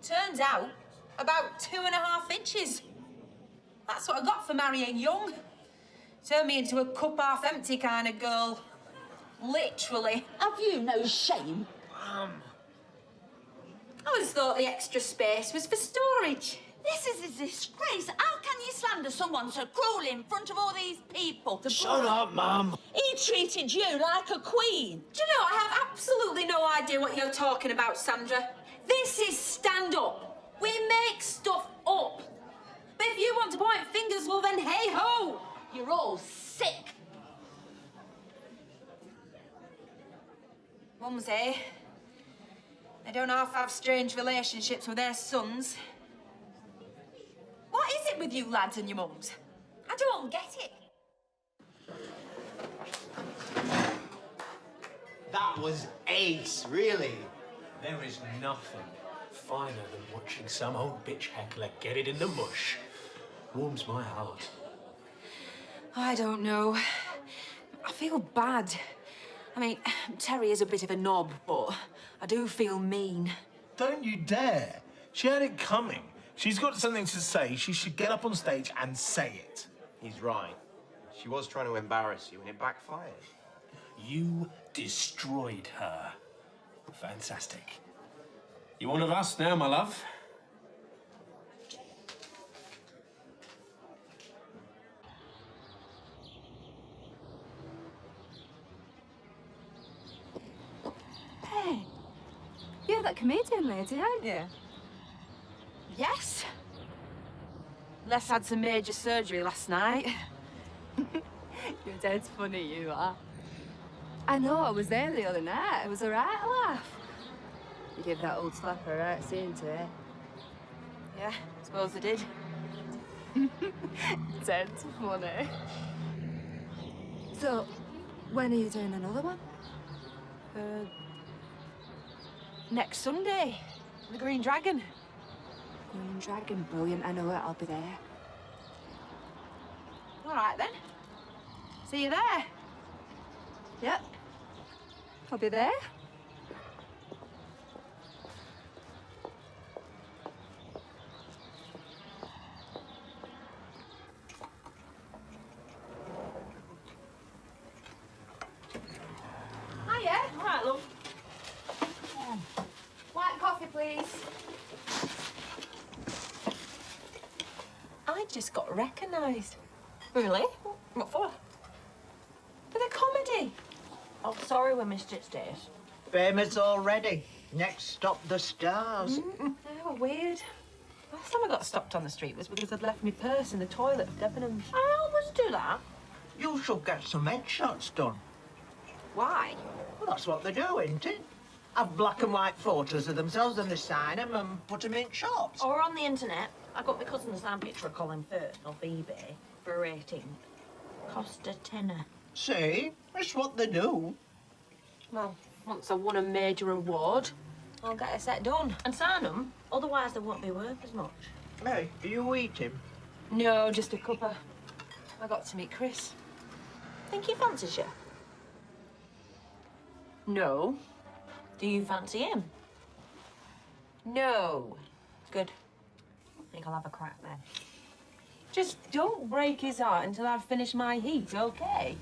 Turns out, about 2.5 inches. That's what I got for marrying young. Turned me into a cup half empty kind of girl. Literally. Have you no shame? I always thought the extra space was for storage. This is a disgrace. How can you slander someone so cruelly in front of all these people? Shut up, Mum. He treated you like a queen. Do you know, I have absolutely no idea what you're talking about, Sandra. This is stand-up. We make stuff up. But if you want to point fingers, well then, hey-ho! You're all sick. Mums, eh? They don't half have strange relationships with their sons. What is it with you lads and your mums? I don't get it. That was ace, really. There is nothing finer than watching some old bitch heckler get it in the mush. Warms my heart. I don't know. I feel bad. I mean, Terry is a bit of a knob, but I do feel mean. Don't you dare. She had it coming. She's got something to say. She should get up on stage and say it. He's right. She was trying to embarrass you and it backfired. You destroyed her. Fantastic. You one of us now, my love? Hey, you're that comedian lady, aren't you? Yes. Les had some major surgery last night. You're dead funny, you are. I know, I was there the other night. It was a right laugh. You gave that old slapper a right scene to it. Yeah, suppose I did. Dead funny. So, when are you doing another one? Next Sunday, the Green Dragon. Green Dragon, brilliant. I know it, I'll be there. All right, then. See you there. Yep. I'll be there. Hiya. All right, love. White coffee, please. I just got recognised. Really? What for? For the comedy. Oh, sorry we missed it, Stace. Famous already. Next stop, the stars. Oh, weird. Last time I got stopped on the street was because I'd left my purse in the toilet of Debenhams. I always do that. You should get some headshots done. Why? Well, that's what they do, isn't it? Have black and white photos of themselves and they sign them and put them in shops. Or on the internet. I got my cousin to sign a picture of Colin Firth off eBay for a rating. Cost a tenner. See? That's what they do. Well, once I won a major award, I'll get a set done. And sign them, otherwise they won't be worth as much. Hey, are you eating? No, just a cuppa. I got to meet Chris. Think he fancies you? No. Do you fancy him? No. Good. I think I'll have a crack then. Just don't break his heart until I've finished my heat, okay?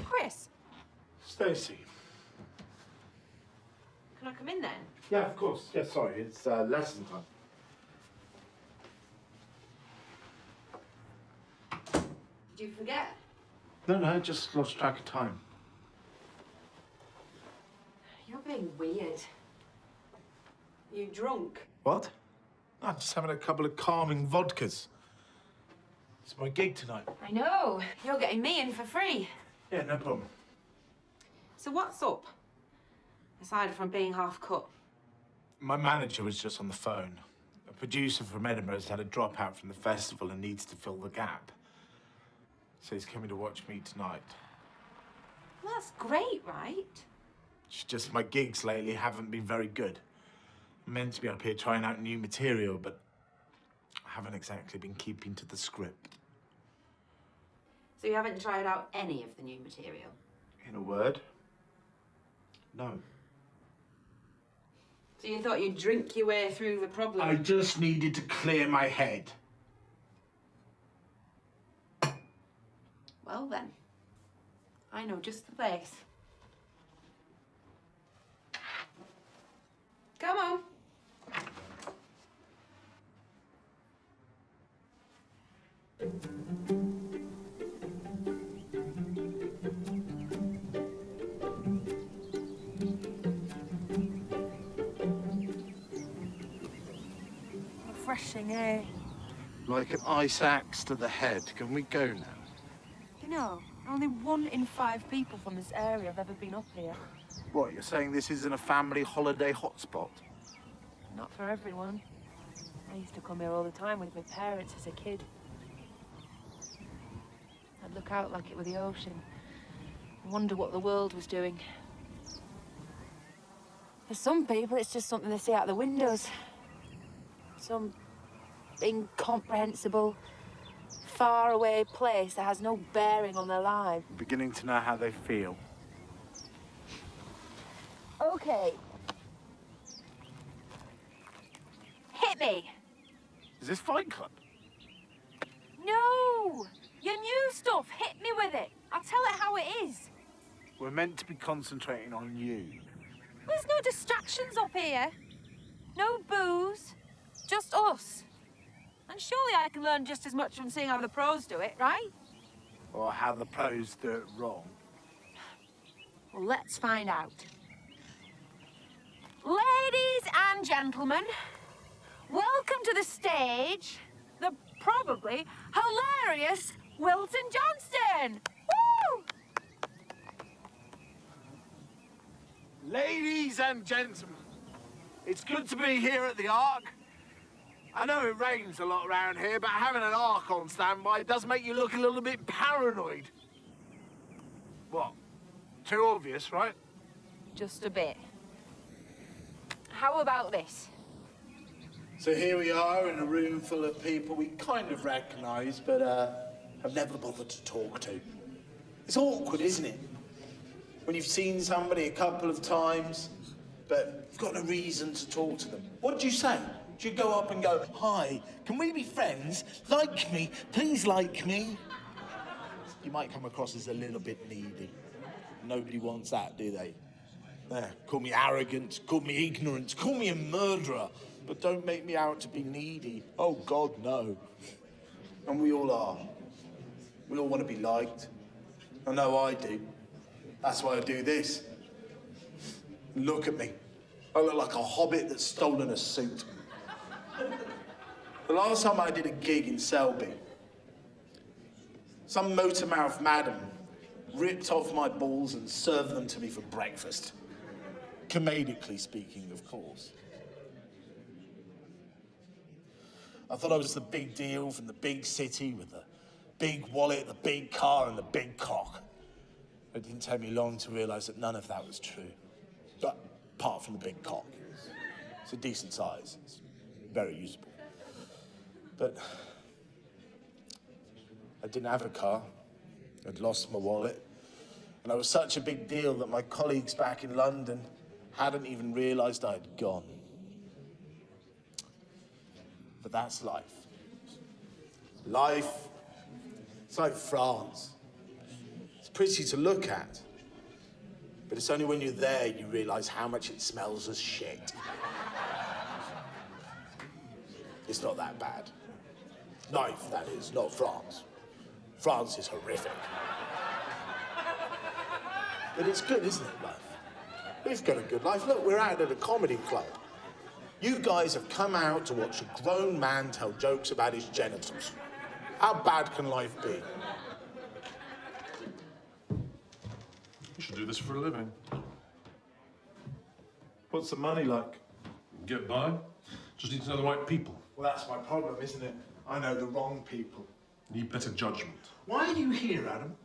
Chris, Stacey. can I come in then? Yeah, of course. Yeah, sorry. It's lesson time. you forget? No, I just lost track of time. You're being weird. You drunk? What? I'm just having a couple of calming vodkas. It's my gig tonight. I know. You're getting me in for free. Yeah, no problem. So what's up? Aside from being half cut. My manager was just on the phone. A producer from Edinburgh has had a dropout from the festival and needs to fill the gap. So he's coming to watch me tonight. Well, that's great, right? It's just my gigs lately haven't been very good. I'm meant to be up here trying out new material, but I haven't exactly been keeping to the script. So you haven't tried out any of the new material? In a word, no. So you thought you'd drink your way through the problem? I just needed to clear my head. Well then, I know just the place. Come on. Refreshing, eh? Like an ice axe to the head. Can we go now? You know, only 1 in 5 people from this area have ever been up here. What, you're saying this isn't a family holiday hotspot? Not for everyone. I used to come here all the time with my parents as a kid. I'd look out like it were the ocean and wonder what the world was doing. For some people, it's just something they see out the windows. Some incomprehensible, faraway place that has no bearing on their lives. I'm beginning to know how they feel. Okay. Hit me. Is this Fight Club? No! Your new stuff. Hit me with it. I'll tell it how it is. We're meant to be concentrating on you. There's no distractions up here. No booze. Just us. And surely I can learn just as much from seeing how the pros do it, right? Or how the pros do it wrong. Well, let's find out. Ladies and gentlemen, welcome to the stage, the probably hilarious Wilton Johnston. Woo! Ladies and gentlemen, it's good to be here at the Ark. I know it rains a lot around here, but having an Ark on standby does make you look a little bit paranoid. What? Too obvious, right? Just a bit. How about this? So here we are in a room full of people we kind of recognise, but have never bothered to talk to. It's awkward, isn't it? When you've seen somebody a couple of times, but you've got no reason to talk to them. What do you say? Do you go up and go, "Hi, can we be friends? Like me, please like me"? You might come across as a little bit needy. Nobody wants that, do they? Call me arrogant, call me ignorant, call me a murderer, but don't make me out to be needy. Oh, God, no. And we all are. We all want to be liked. I know I do. That's why I do this. Look at me. I look like a hobbit that's stolen a suit. The last time I did a gig in Selby, some motor-mouthed madam ripped off my balls and served them to me for breakfast. Comedically speaking, of course. I thought I was the big deal from the big city with the big wallet, the big car, and the big cock. It didn't take me long to realise that none of that was true. But apart from the big cock, it's a decent size. It's very usable. But I didn't have a car. I'd lost my wallet. And I was such a big deal that my colleagues back in London hadn't even realised I'd gone. But that's life. Life, it's like France. It's pretty to look at. But it's only when you're there you realise how much it smells as shit. It's not that bad. Life, that is, not France. France is horrific. But it's good, isn't it, life? We've got a good life. Look, we're out at a comedy club. You guys have come out to watch a grown man tell jokes about his genitals. How bad can life be? You should do this for a living. What's the money like? Get by. Just need to know the right people. Well, that's my problem, isn't it? I know the wrong people. Need better judgment. Why are you here, Adam?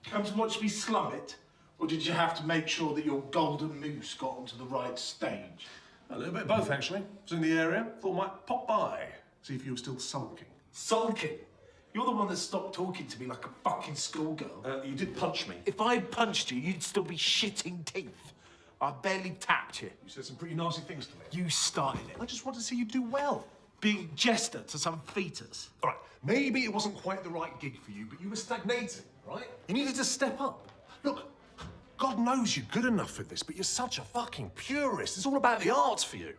Come to watch me slum it? Or did you have to make sure that your golden moose got onto the right stage? A little bit of both, actually. Was in the area. Thought I might pop by. See if you were still sulking. Sulking? You're the one that stopped talking to me like a fucking schoolgirl. You did punch me. If I punched you, you'd still be shitting teeth. I barely tapped you. You said some pretty nasty things to me. You started it. I just want to see you do well. Being jester to some fetus. All right, maybe it wasn't quite the right gig for you, but you were stagnating, right? You needed to step up. Look, God knows you're good enough for this, but you're such a fucking purist. It's all about the arts for you.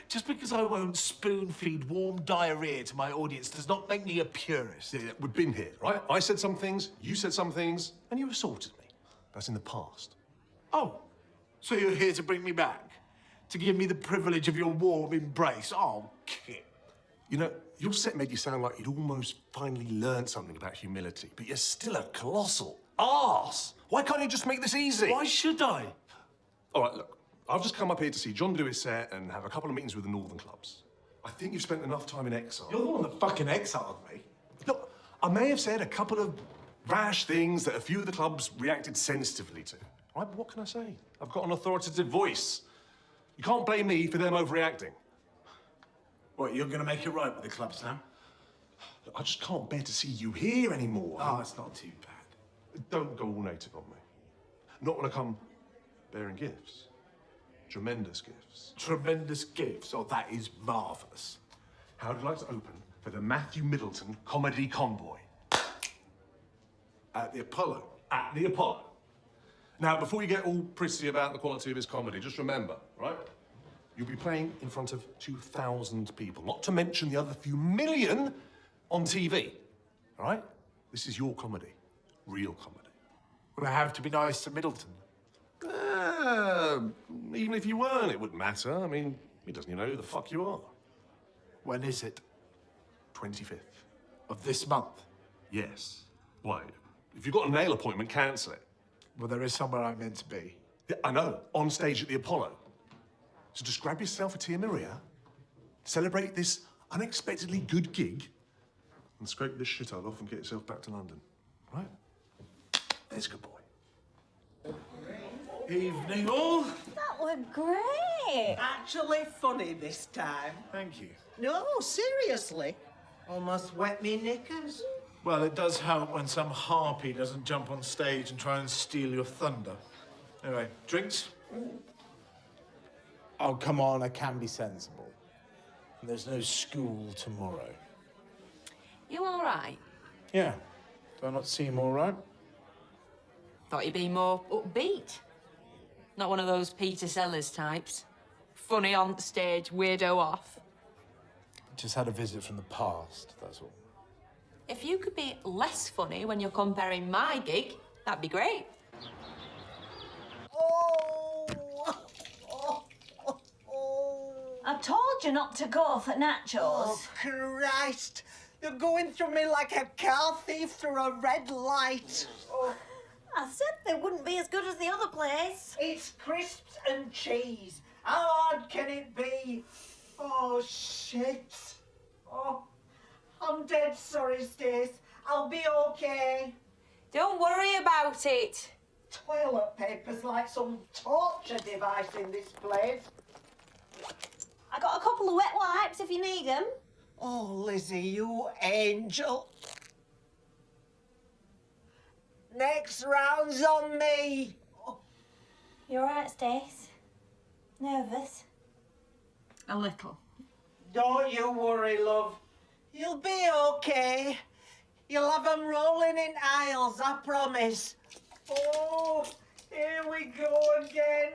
Just because I won't spoon-feed warm diarrhea to my audience does not make me a purist. Yeah, we've been here, right? I said some things, you said some things, and you assaulted me. That's in the past. Oh, so you're here to bring me back? To give me the privilege of your warm embrace? Oh, kid. You know, your set made you sound like you'd almost finally learned something about humility, but you're still a colossal arse. Why can't you just make this easy? Why should I? All right, look, I've just come up here to see John do his set and have a couple of meetings with the Northern clubs. I think you've spent enough time in exile. You're the one that fucking exiled me. Look, I may have said a couple of rash things that a few of the clubs reacted sensitively to. Right, but what can I say? I've got an authoritative voice. You can't blame me for them overreacting. What, you're gonna make it right with the clubs now? Look, I just can't bear to see you here anymore. Oh, it's not too bad. Don't go all native on me. Not when I come bearing gifts. Tremendous gifts. Tremendous gifts? Oh, that is marvellous. How would you like to open for the Matthew Middleton Comedy Convoy? At the Apollo? At the Apollo. Now, before you get all prissy about the quality of his comedy, just remember, right? You'll be playing in front of 2,000 people, not to mention the other few million on TV, all right? This is your comedy, real comedy. Will I have to be nice to Middleton? Even if you weren't, it wouldn't matter. I mean, he doesn't even know who the fuck you are. When is it? 25th. Of this month? Yes. Why? If you've got a nail appointment, cancel it. Well, there is somewhere I'm meant to be. Yeah, I know, on stage at the Apollo. So just grab yourself a Tia Maria, celebrate this unexpectedly good gig, and scrape this shithole off and get yourself back to London. Right? There's a good boy. Evening all. That were great. Actually funny this time. Thank you. No, seriously. Almost wet me knickers. Well, it does help when some harpy doesn't jump on stage and try and steal your thunder. Anyway, drinks? Oh, come on, I can be sensible. There's no school tomorrow. You all right? Yeah. Do I not seem all right? Thought you'd be more upbeat. Not one of those Peter Sellers types. Funny on stage, weirdo off. Just had a visit from the past, that's all. If you could be less funny when you're comparing my gig, that'd be great. I told you not to go for nachos. Oh, Christ. You're going through me like a car thief through a red light. Oh. I said they wouldn't be as good as the other place. It's crisps and cheese. How hard can it be? Oh, shit. Oh, I'm dead sorry, Stace. I'll be okay. Don't worry about it. Toilet paper's like some torture device in this place. I got a couple of wet wipes if you need them. Oh, Lizzie, you angel. Next round's on me. Oh. You all right, Stace? Nervous? A little. Don't you worry, love. You'll be okay. You'll have them rolling in aisles, I promise. Oh, here we go again.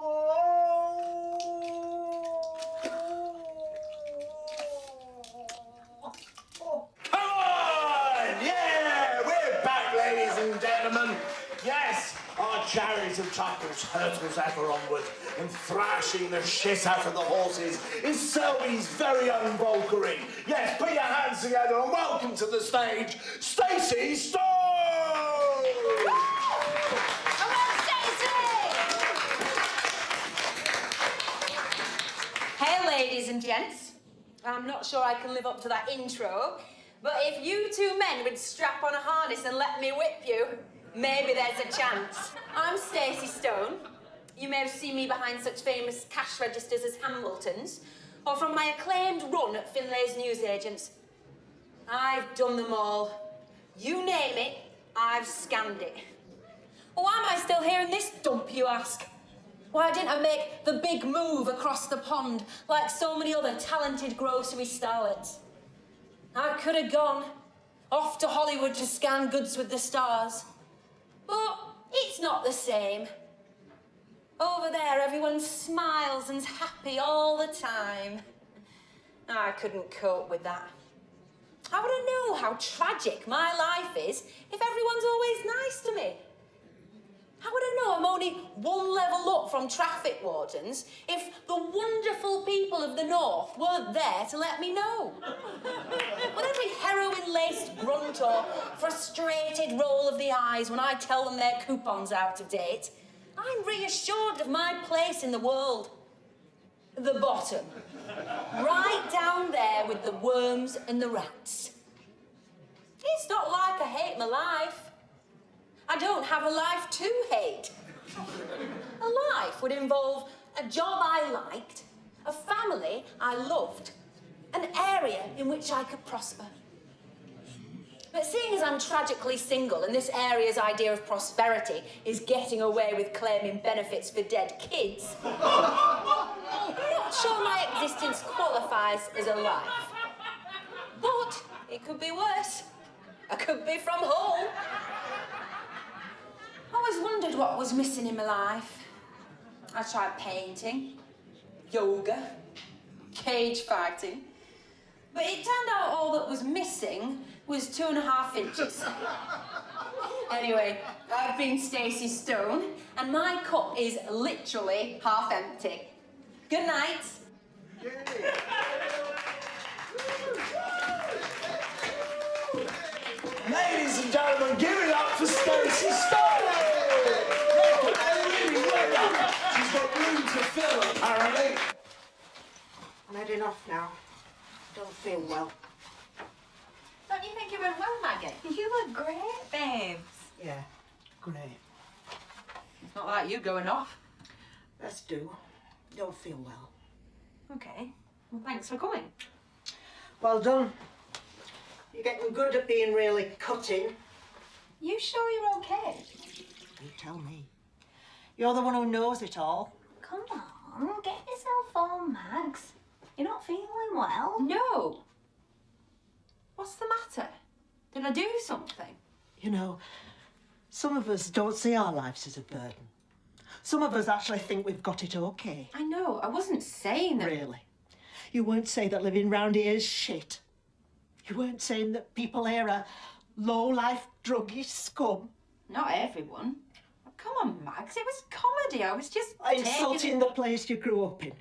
Oh. Come on! Yes, our chariots of choppers hurtles ever onward, and thrashing the shit out of the horses is Selby's very own Valkyrie. Yes, put your hands together and welcome to the stage, Stacey Stone! Hey, ladies and gents. I'm not sure I can live up to that intro, but if you two men would strap on a harness and let me whip you, maybe there's a chance. I'm Stacey Stone. You may have seen me behind such famous cash registers as Hamilton's, or from my acclaimed run at Finlay's newsagents. I've done them all. You name it, I've scanned it. Why am I still here in this dump, you ask? Why didn't I make the big move across the pond like so many other talented grocery starlets? I could have gone off to Hollywood to scan goods with the stars. But it's not the same. Over there, everyone smiles and's happy all the time. I couldn't cope with that. How would I know how tragic my life is if everyone's always nice to me? How would I know I'm only one level up from traffic wardens if the wonderful people of the North weren't there to let me know? With every heroin-laced grunt or frustrated roll of the eyes when I tell them their coupon's out of date, I'm reassured of my place in the world. The bottom. Right down there with the worms and the rats. It's not like I hate my life. I don't have a life to hate. A life would involve a job I liked, a family I loved, an area in which I could prosper. But seeing as I'm tragically single and this area's idea of prosperity is getting away with claiming benefits for dead kids, I'm not sure my existence qualifies as a life. But it could be worse. I could be from home. I always wondered what was missing in my life. I tried painting, yoga, cage fighting, but it turned out all that was missing was 2.5 inches. Anyway, I've been Stacey Stone, and my cup is literally half empty. Good night. Ladies and gentlemen, give it up for Stacey Stone! She's got room to fill, apparently. I'm heading off now. Don't feel well. Don't you think you went well, Maggie? You were great, babes. Yeah, great. It's not like you going off. Let's do. Don't feel well. Okay. Well, thanks for coming. Well done. You're getting good at being really cutting. You sure you're okay? You tell me. You're the one who knows it all. Come on, get yourself all, Mags. You're not feeling well. No. What's the matter? Did I do something? You know, some of us don't see our lives as a burden. Some of us actually think we've got it okay. I know, I wasn't saying that. Really? You won't say that living round here is shit. You weren't saying that people here are low-life, druggy scum. Not everyone. Come on, Mags, it was comedy. I was just Insulting the place you grew up in.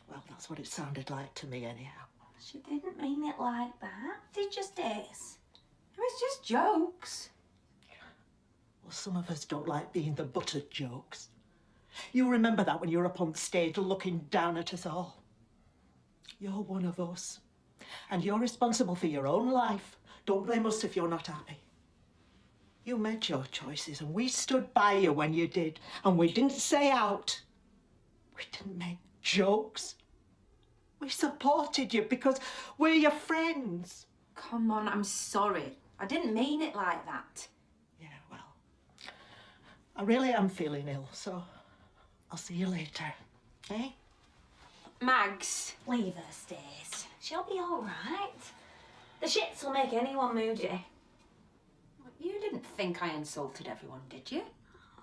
Well, that's what it sounded like to me, anyhow. She didn't mean it like that, did you, Stace? It was just jokes. Well, some of us don't like being the butt of jokes. You remember that when you were up on stage looking down at us all. You're one of us. And you're responsible for your own life. Don't blame us if you're not happy. You made your choices and we stood by you when you did. And we didn't say out. We didn't make jokes. We supported you because we're your friends. Come on, I'm sorry. I didn't mean it like that. Yeah, well, I really am feeling ill, so I'll see you later, eh? Mags. Leave her, Stace. She'll be all right. The shits will make anyone moody. You didn't think I insulted everyone, did you?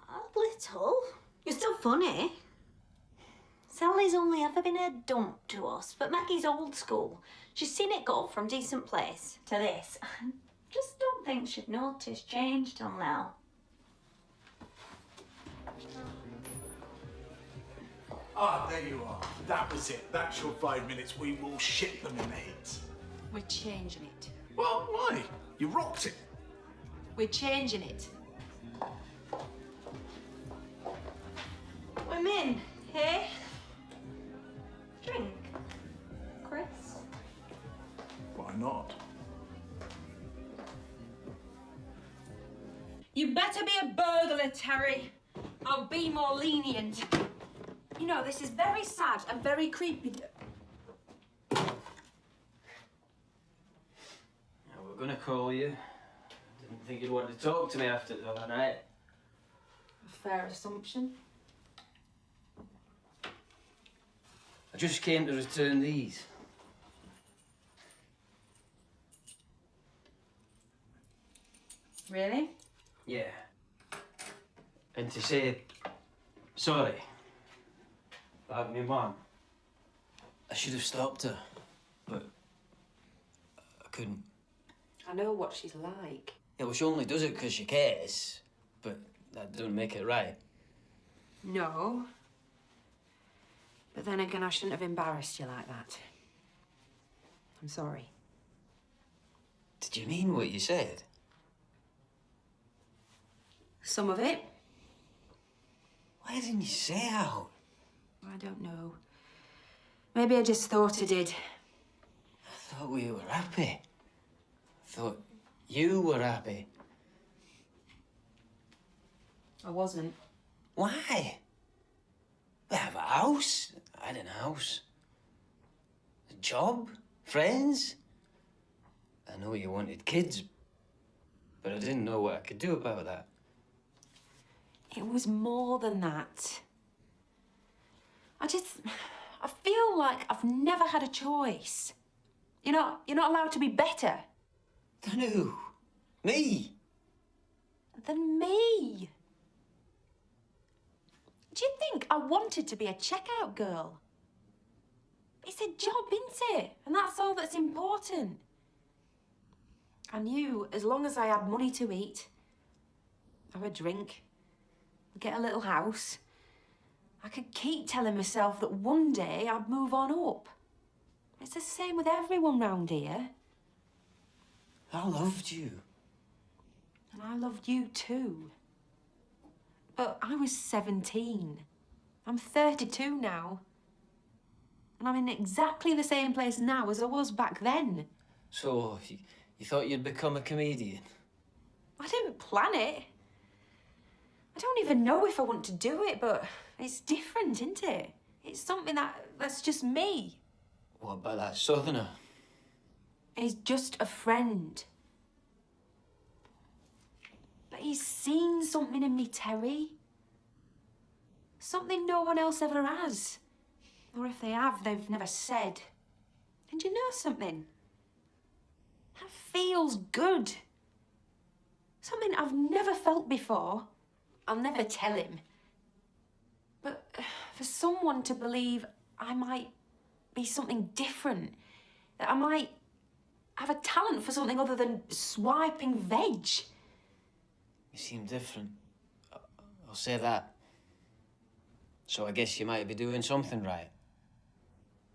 A little. You're still funny. Sally's only ever been a dump to us, but Maggie's old school. She's seen it go from decent place to this. I just don't think she'd notice change till now. Ah, there you are. That was it. That's your 5 minutes. We will ship them in the heat. We're changing it. Well, why? You rocked it. We're changing it. Women, hey? Drink. Chris? Why not? You better be a burglar, Terry. I'll be more lenient. You know, this is very sad and very creepy. Now, we're gonna call you. Didn't think you'd want to talk to me after the other night. Fair assumption. I just came to return these. Really? Yeah. And to say sorry about my mum. I should have stopped her, but I couldn't. I know what she's like. Yeah, well, she only does it because she cares, but that doesn't make it right. No. But then again, I shouldn't have embarrassed you like that. I'm sorry. Did you mean what you said? Some of it. Why didn't you say out? I don't know. Maybe I just thought I did. I thought we were happy. I thought you were happy. I wasn't. Why? We have a house. I had a house. A job. Friends. I know you wanted kids, but I didn't know what I could do about that. It was more than that. I feel like I've never had a choice. You're not allowed to be better. Than who? Me? Than me. Do you think I wanted to be a checkout girl? It's a job, isn't it? And that's all that's important. I knew as long as I had money to eat, have a drink, get a little house, I could keep telling myself that one day I'd move on up. It's the same with everyone round here. I loved you. And I loved you too. But I was 17. I'm 32 now. And I'm in exactly the same place now as I was back then. So, you thought you'd become a comedian? I didn't plan it. I don't even know if I want to do it, but it's different, isn't it? It's something that's just me. What about that southerner? He's just a friend. But he's seen something in me, Terry. Something no one else ever has. Or if they have, they've never said. And you know something? That feels good. Something I've never felt before. I'll never tell him. But for someone to believe I might be something different, that I might have a talent for something other than swiping veg. You seem different. I'll say that. So I guess you might be doing something right.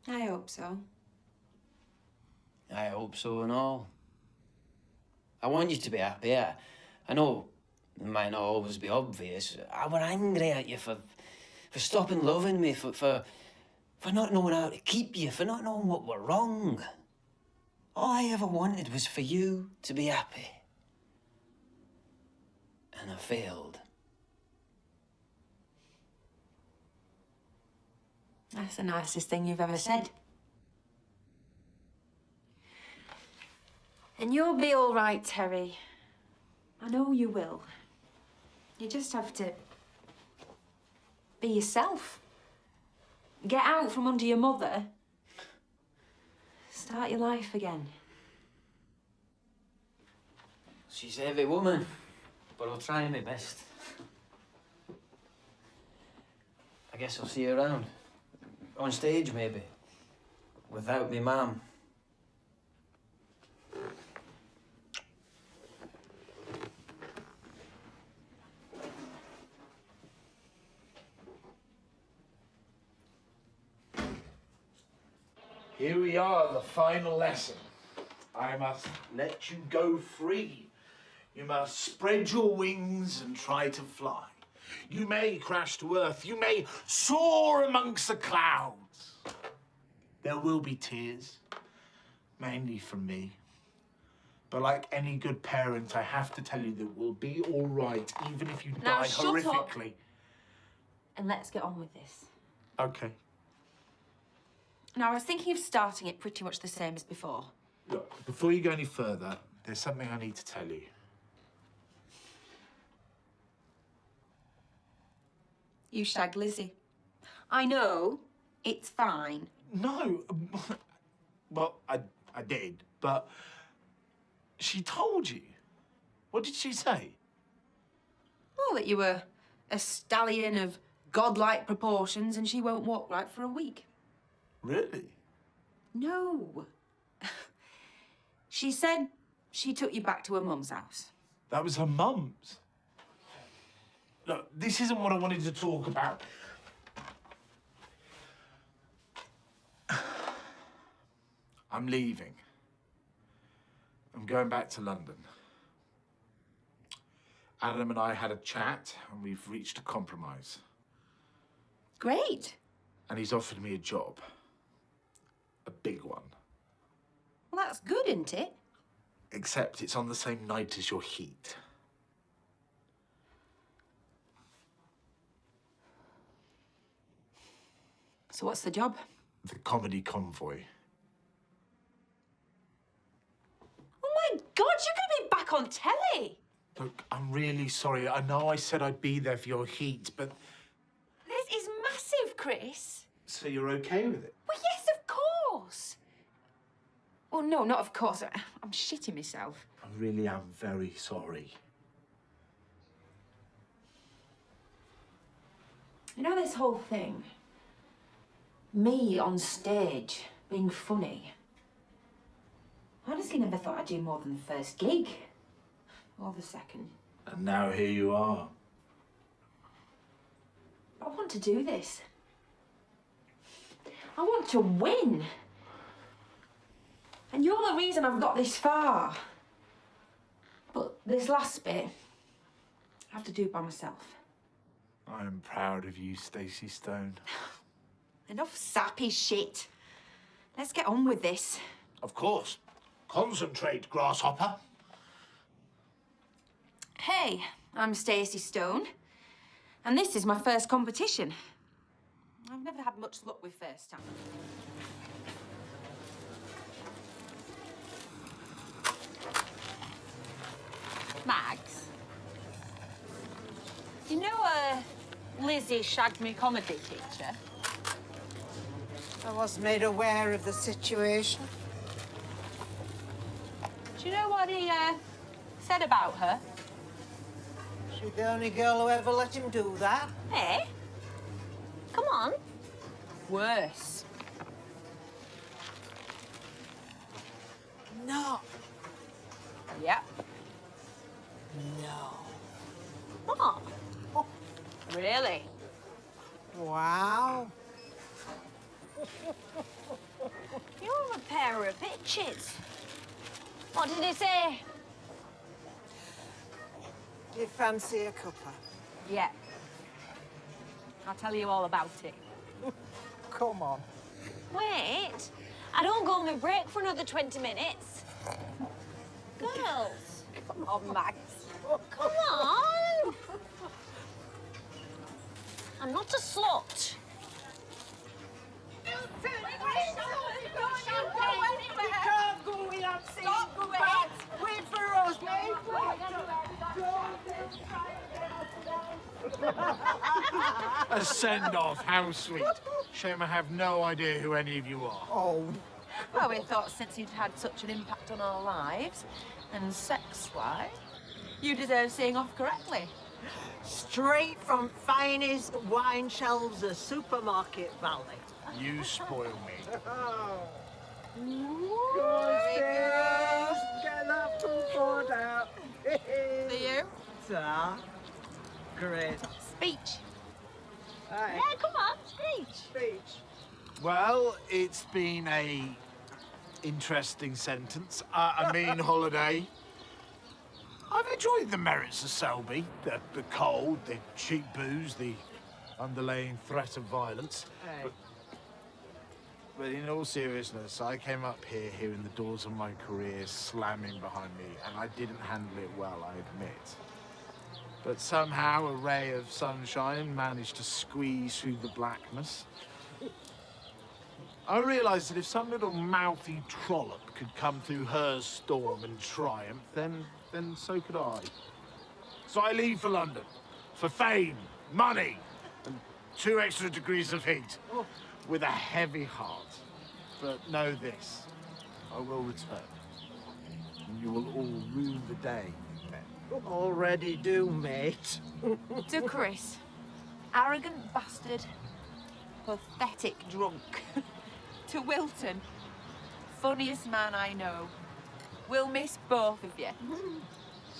I hope so. I hope so and all. I want you to be happy. I know it might not always be obvious. I were angry at you for stopping loving me, for not knowing how to keep you, for not knowing what were wrong. All I ever wanted was for you to be happy. And I failed. That's the nicest thing you've ever said. And you'll be all right, Terry. I know you will. You just have to be yourself. Get out from under your mother. Start your life again. She's a heavy woman, but I'll try my best. I guess I'll see you around. On stage, maybe. Without me mum. Here we are, the final lesson. I must let you go free. You must spread your wings and try to fly. You may crash to earth. You may soar amongst the clouds. There will be tears, mainly from me. But like any good parent, I have to tell you that we'll be all right, even if you Now die shut horrifically. up. And let's get on with this. Okay. Now, I was thinking of starting it pretty much the same as before. Look, before you go any further, there's something I need to tell you. You shagged Lizzie. I know. It's fine. No. Well, I did, but she told you. What did she say? Well, that you were a stallion of godlike proportions and she won't walk right for a week. Really? No. She said she took you back to her mum's house. That was her mum's. Look, this isn't what I wanted to talk about. I'm leaving. I'm going back to London. Adam and I had a chat, and we've reached a compromise. Great. And he's offered me a job. A big one. Well, that's good, isn't it? Except it's on the same night as your Heat. So what's the job? The Comedy Convoy. Oh my God, you're going to be back on telly. Look, I'm really sorry. I know I said I'd be there for your Heat, but... This is massive, Chris. So you're okay with it? Well, yes, of course. Well, no, not of course. I'm shitting myself. I really am very sorry. You know this whole thing? Me on stage, being funny. I honestly never thought I'd do more than the first gig. Or the second. And now here you are. I want to do this. I want to win. And you're the reason I've got this far. But this last bit, I have to do by myself. I'm proud of you, Stacey Stone. Enough sappy shit. Let's get on with this. Of course. Concentrate, grasshopper. Hey, I'm Stacey Stone. And this is my first competition. I've never had much luck with first time. Mags, you know Lizzie shagged me comedy teacher? I was made aware of the situation. Do you know what he said about her? She's the only girl who ever let him do that. Eh? Come on. Worse. No. Yep. No. What? Oh. Really? Wow. You're a pair of bitches. What did he say? Do you fancy a cuppa? Yeah. I'll tell you all about it. Come on. Wait. I don't go on my break for another 20 minutes. Girls. Come on, Max. Come on. I'm not a slut. A send-off, how sweet. Shame I have no idea who any of you are. Oh. Well, we thought since you'd had such an impact on our lives, and sex-wise, you deserve seeing off correctly. Straight from finest wine shelves of Supermarket Valley. You spoil me. Girls, get that food board out. See you? Ta. Great. Speech. Aye. Yeah, come on, speech. Speech. Well, it's been a interesting sentence. I mean holiday. I've enjoyed the merits of Selby. The cold, the cheap booze, the underlying threat of violence. Hey. But in all seriousness, I came up here hearing the doors of my career slamming behind me, and I didn't handle it well, I admit. But somehow a ray of sunshine managed to squeeze through the blackness. I realised that if some little mouthy trollop could come through her storm and triumph, then so could I. So I leave for London, for fame, money, and 2 extra degrees of heat, with a heavy heart. But know this, I will return, and you will all rue the day. Already do, mate. To Chris, arrogant bastard, pathetic drunk. To Wilton, funniest man I know. We'll miss both of you.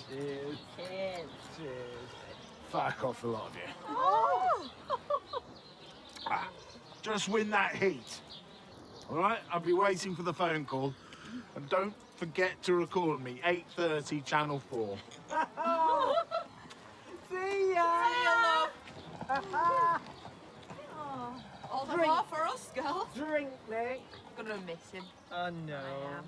Cheers. Cheers. Cheers. Fuck off, the lot of you. Oh. Just win that heat. All right? I'll be waiting for the phone call. And don't forget to record me, 8:30, Channel 4. See ya! See ya, love. All the more for us, girls. Drink, mate. Gonna miss him. I know.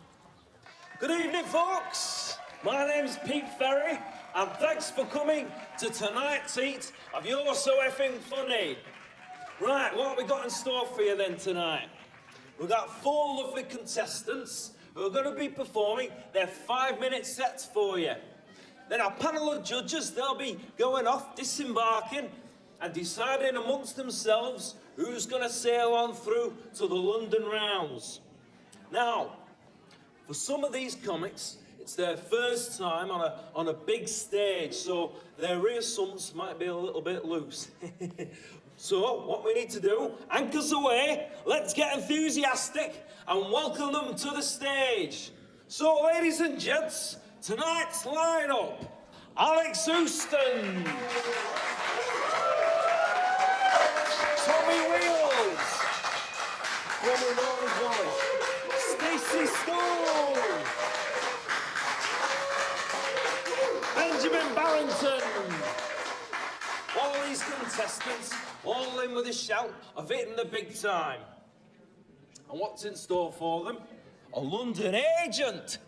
Good evening, folks. My name's Pete Ferry, and thanks for coming to tonight's Eat of You're So Effing Funny. Right, what have we got in store for you then tonight? We've got 4 lovely contestants who are going to be performing their 5-minute sets for you. Then our panel of judges, they'll be going off, disembarking, and deciding amongst themselves who's going to sail on through to the London rounds. Now, for some of these comics, it's their first time on a big stage, so their reassumptions might be a little bit loose. So, what we need to do, anchors away, let's get enthusiastic and welcome them to the stage. So, ladies and gents, tonight's lineup: Alex Houston, Tommy Wheels, formerly known as Wally, Stacey Stone, Benjamin Barrington. All these contestants, all in with a shout of hitting the big time. And what's in store for them? A London agent,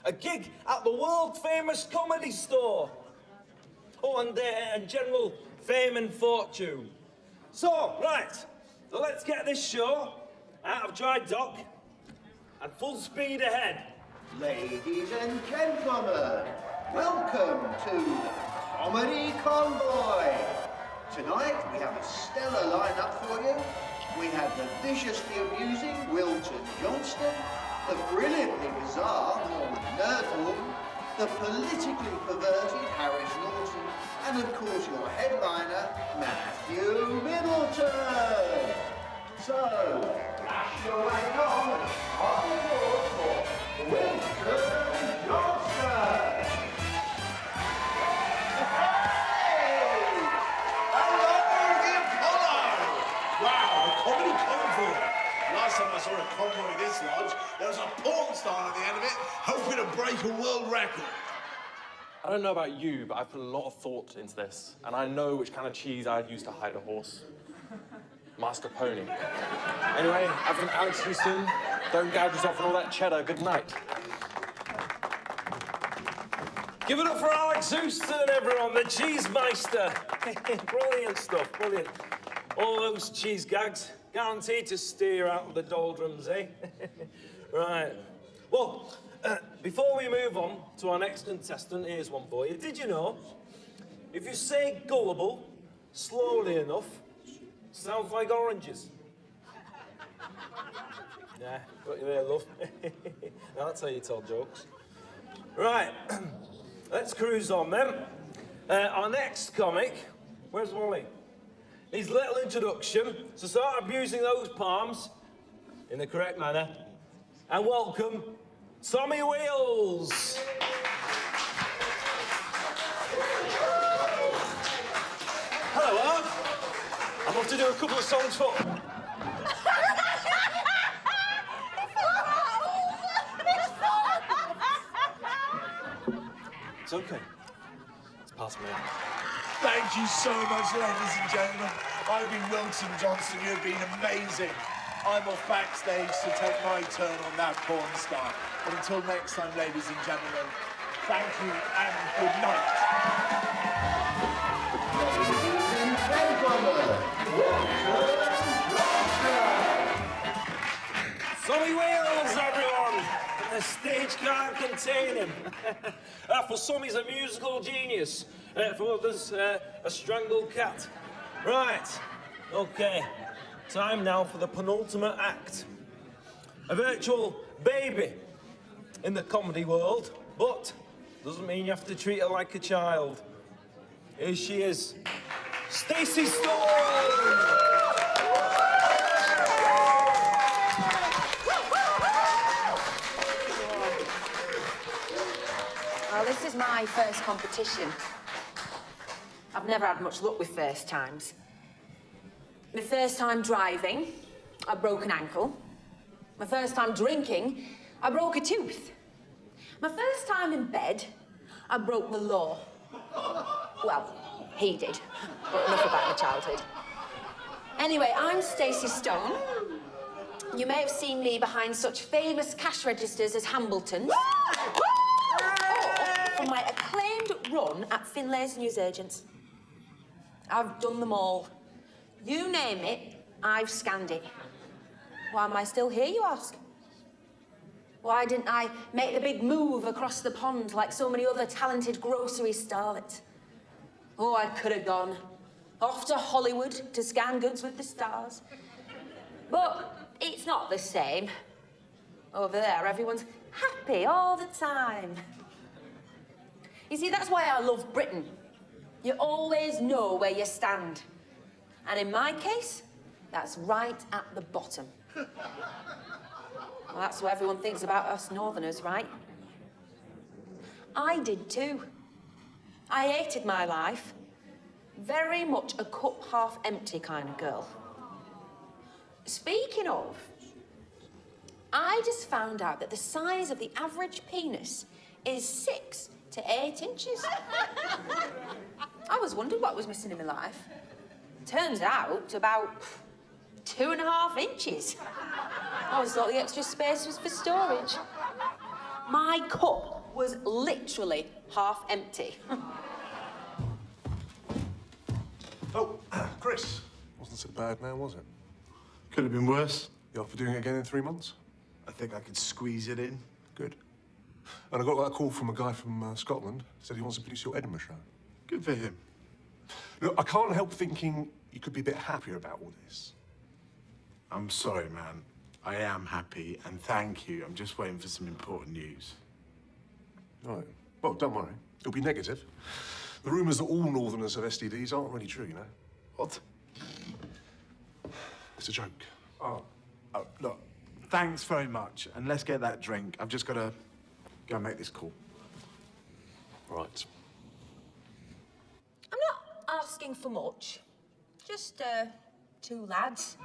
a gig at the world-famous Comedy Store, and general fame and fortune. So, right, so let's get this show out of dry dock and full speed ahead. Ladies and gentlemen, welcome to the Comedy Convoy. Tonight we have a stellar lineup for you. We have the viciously amusing Wilton Johnston, the brilliantly bizarre Norman Nerdhorn, the politically perverted Harris Norton, and of course your headliner, Matthew Middleton. So, flash your way on the board for Wilton Johnston. Last time I saw a convoy this large, there was a porn star at the end of it, hoping to break a world record. I don't know about you, but I've put a lot of thought into this, and I know which kind of cheese I'd use to hide a horse. Mascarpone. Anyway, I'm from Alex Houston. Don't gouge yourself on all that cheddar. Good night. Give it up for Alex Houston, everyone, the Cheese Meister. Brilliant stuff, brilliant. All those cheese gags, guaranteed to steer out of the doldrums, eh? Right. Well, before we move on to our next contestant, here's one for you. Did you know, if you say gullible slowly enough, sounds like oranges? Yeah, got you there, love. Now, that's how you tell jokes. Right, let's cruise on then. Our next comic, where's Wally? His little introduction, so start abusing those palms in the correct manner. And welcome, Tommy Wheels. Hello, Art. I'm off to do a couple of songs for... okay. It's past me. Thank you so much, ladies and gentlemen. I've been Wilton Johnson. You've been amazing. I'm off backstage to take my turn on that porn star. But until next time, ladies and gentlemen, thank you and good night. Sonny Wales, everyone! The stage can't contain him. For some, he's a musical genius. For others, a strangled cat. Right, okay. Time now for the penultimate act. A virtual baby in the comedy world, but doesn't mean you have to treat her like a child. Here she is, Stacey Stone! Well, this is my first competition. I've never had much luck with first times. My first time driving, I broke an ankle. My first time drinking, I broke a tooth. My first time in bed, I broke the law. Well, he did, but enough about my childhood. Anyway, I'm Stacey Stone. You may have seen me behind such famous cash registers as Hambleton's. Or from my acclaimed run at Finlay's Newsagents. I've done them all. You name it, I've scanned it. Why am I still here, you ask? Why didn't I make the big move across the pond like so many other talented grocery starlets? Oh, I could have gone off to Hollywood to scan goods with the stars. But it's not the same. Over there, everyone's happy all the time. You see, that's why I love Britain. You always know where you stand. And in my case, that's right at the bottom. Well, that's what everyone thinks about us Northerners, right? I did too. I hated my life. Very much a cup half empty kind of girl. Speaking of, I just found out that the size of the average penis is 6 to 8 inches. I was wondering what was missing in my life. Turns out, about 2.5 inches. I always thought the extra space was for storage. My cup was literally half empty. Oh, Chris. Wasn't so bad now, was it? Could have been worse. You up for doing it again in 3 months? I think I could squeeze it in. Good. And I got that call from a guy from Scotland. Said he wants to produce your Edinburgh show. Good for him. Look, I can't help thinking you could be a bit happier about all this. I'm sorry, man. I am happy, and thank you. I'm just waiting for some important news. Right. Well, don't worry. It'll be negative. The rumours that all Northerners have STDs aren't really true, you know. What? It's a joke. Oh, look, thanks very much. And let's get that drink. I've just got to go and make this call. Right. I'm not asking for much. Just 2 lads,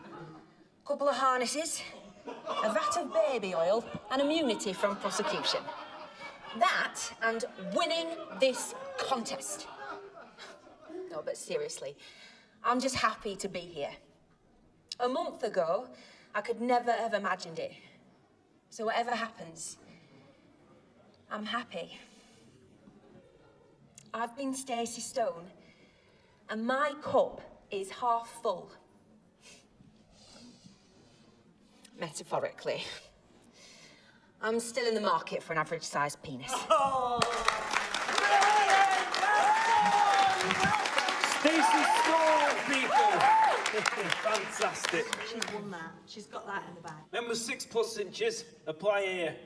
a couple of harnesses, a vat of baby oil, and immunity from prosecution. That and winning this contest. No, but seriously, I'm just happy to be here. A month ago, I could never have imagined it. So whatever happens, I'm happy. I've been Stacey Stone, and my cup is half full. Metaphorically. I'm still in the market for an average-sized penis. Oh. Stacey Stone, people! Fantastic. She's won that. She's got that in the bag. Number 6+ inches. Apply here.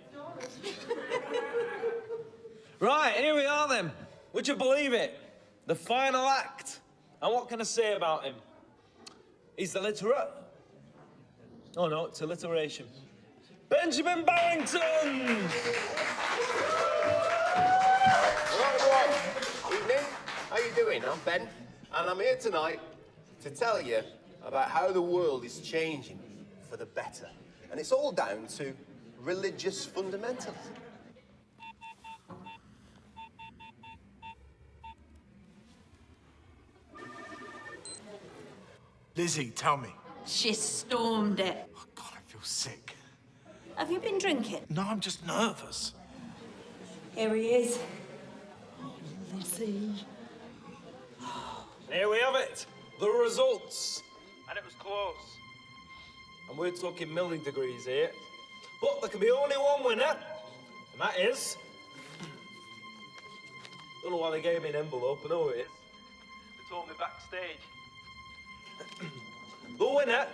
Right, here we are then. Would you believe it? The final act. And what can I say about him? He's illiterate. Oh no, it's alliteration. Benjamin Barrington! Hello, everyone. Evening. How you doing? I'm Ben, and I'm here tonight to tell you about how the world is changing for the better. And it's all down to religious fundamentalism. Lizzie, tell me. She stormed it. Oh, God, I feel sick. Have you been drinking? No, I'm just nervous. Here he is. Lizzie. Here we have it. The results. And it was close. And we're talking milli-degrees here. But there can be only one winner. And that is... Don't know why they gave me an envelope, I know who it is. They told me backstage. The winner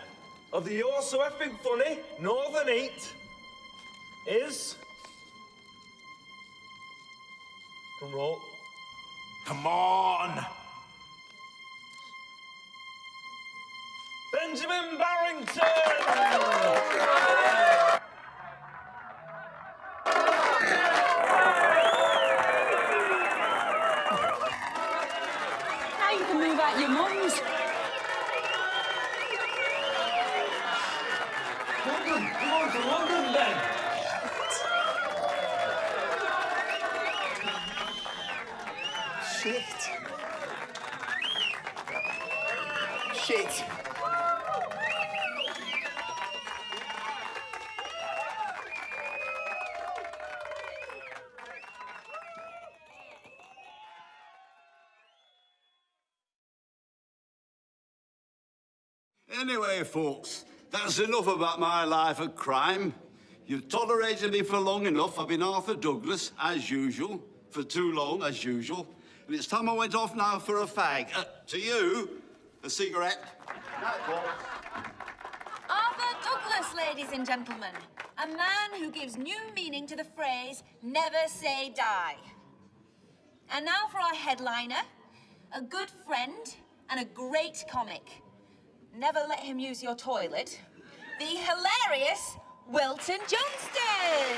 of the You're So Effing Funny Northern Eat is... Drum roll. Come on! Benjamin Barrington! Now you can move out your mums. London, come on to London then. Shit. Shit. Anyway, folks, that's enough about my life of crime. You've tolerated me for long enough. I've been Arthur Douglas, as usual, for too long, as usual. And it's time I went off now for a fag. To you, a cigarette. Arthur Douglas, ladies and gentlemen. A man who gives new meaning to the phrase, never say die. And now for our headliner, a good friend and a great comic. Never let him use your toilet. The hilarious Wilton Johnston!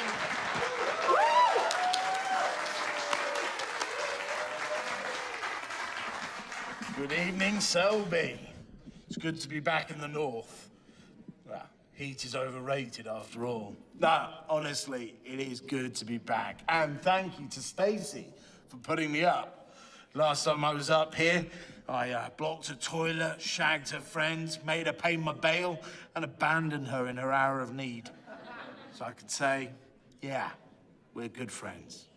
Good evening, Selby. It's good to be back in the north. Well, heat is overrated after all. No, honestly, it is good to be back. And thank you to Stacey for putting me up. Last time I was up here, I blocked a toilet, shagged her friends, made her pay my bail, and abandoned her in her hour of need. So I could say, yeah, we're good friends.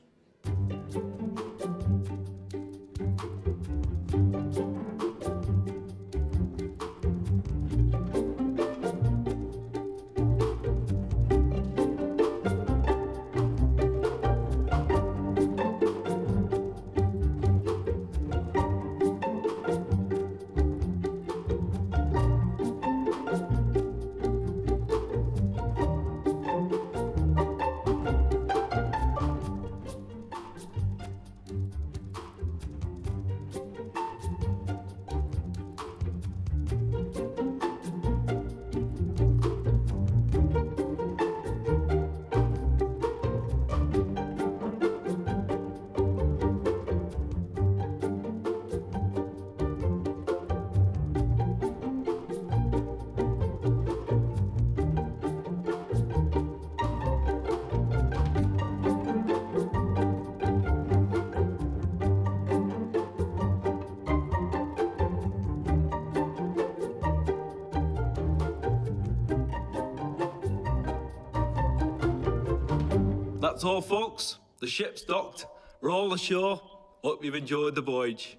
That's all, folks. The ship's docked. We're all ashore. Hope you've enjoyed the voyage.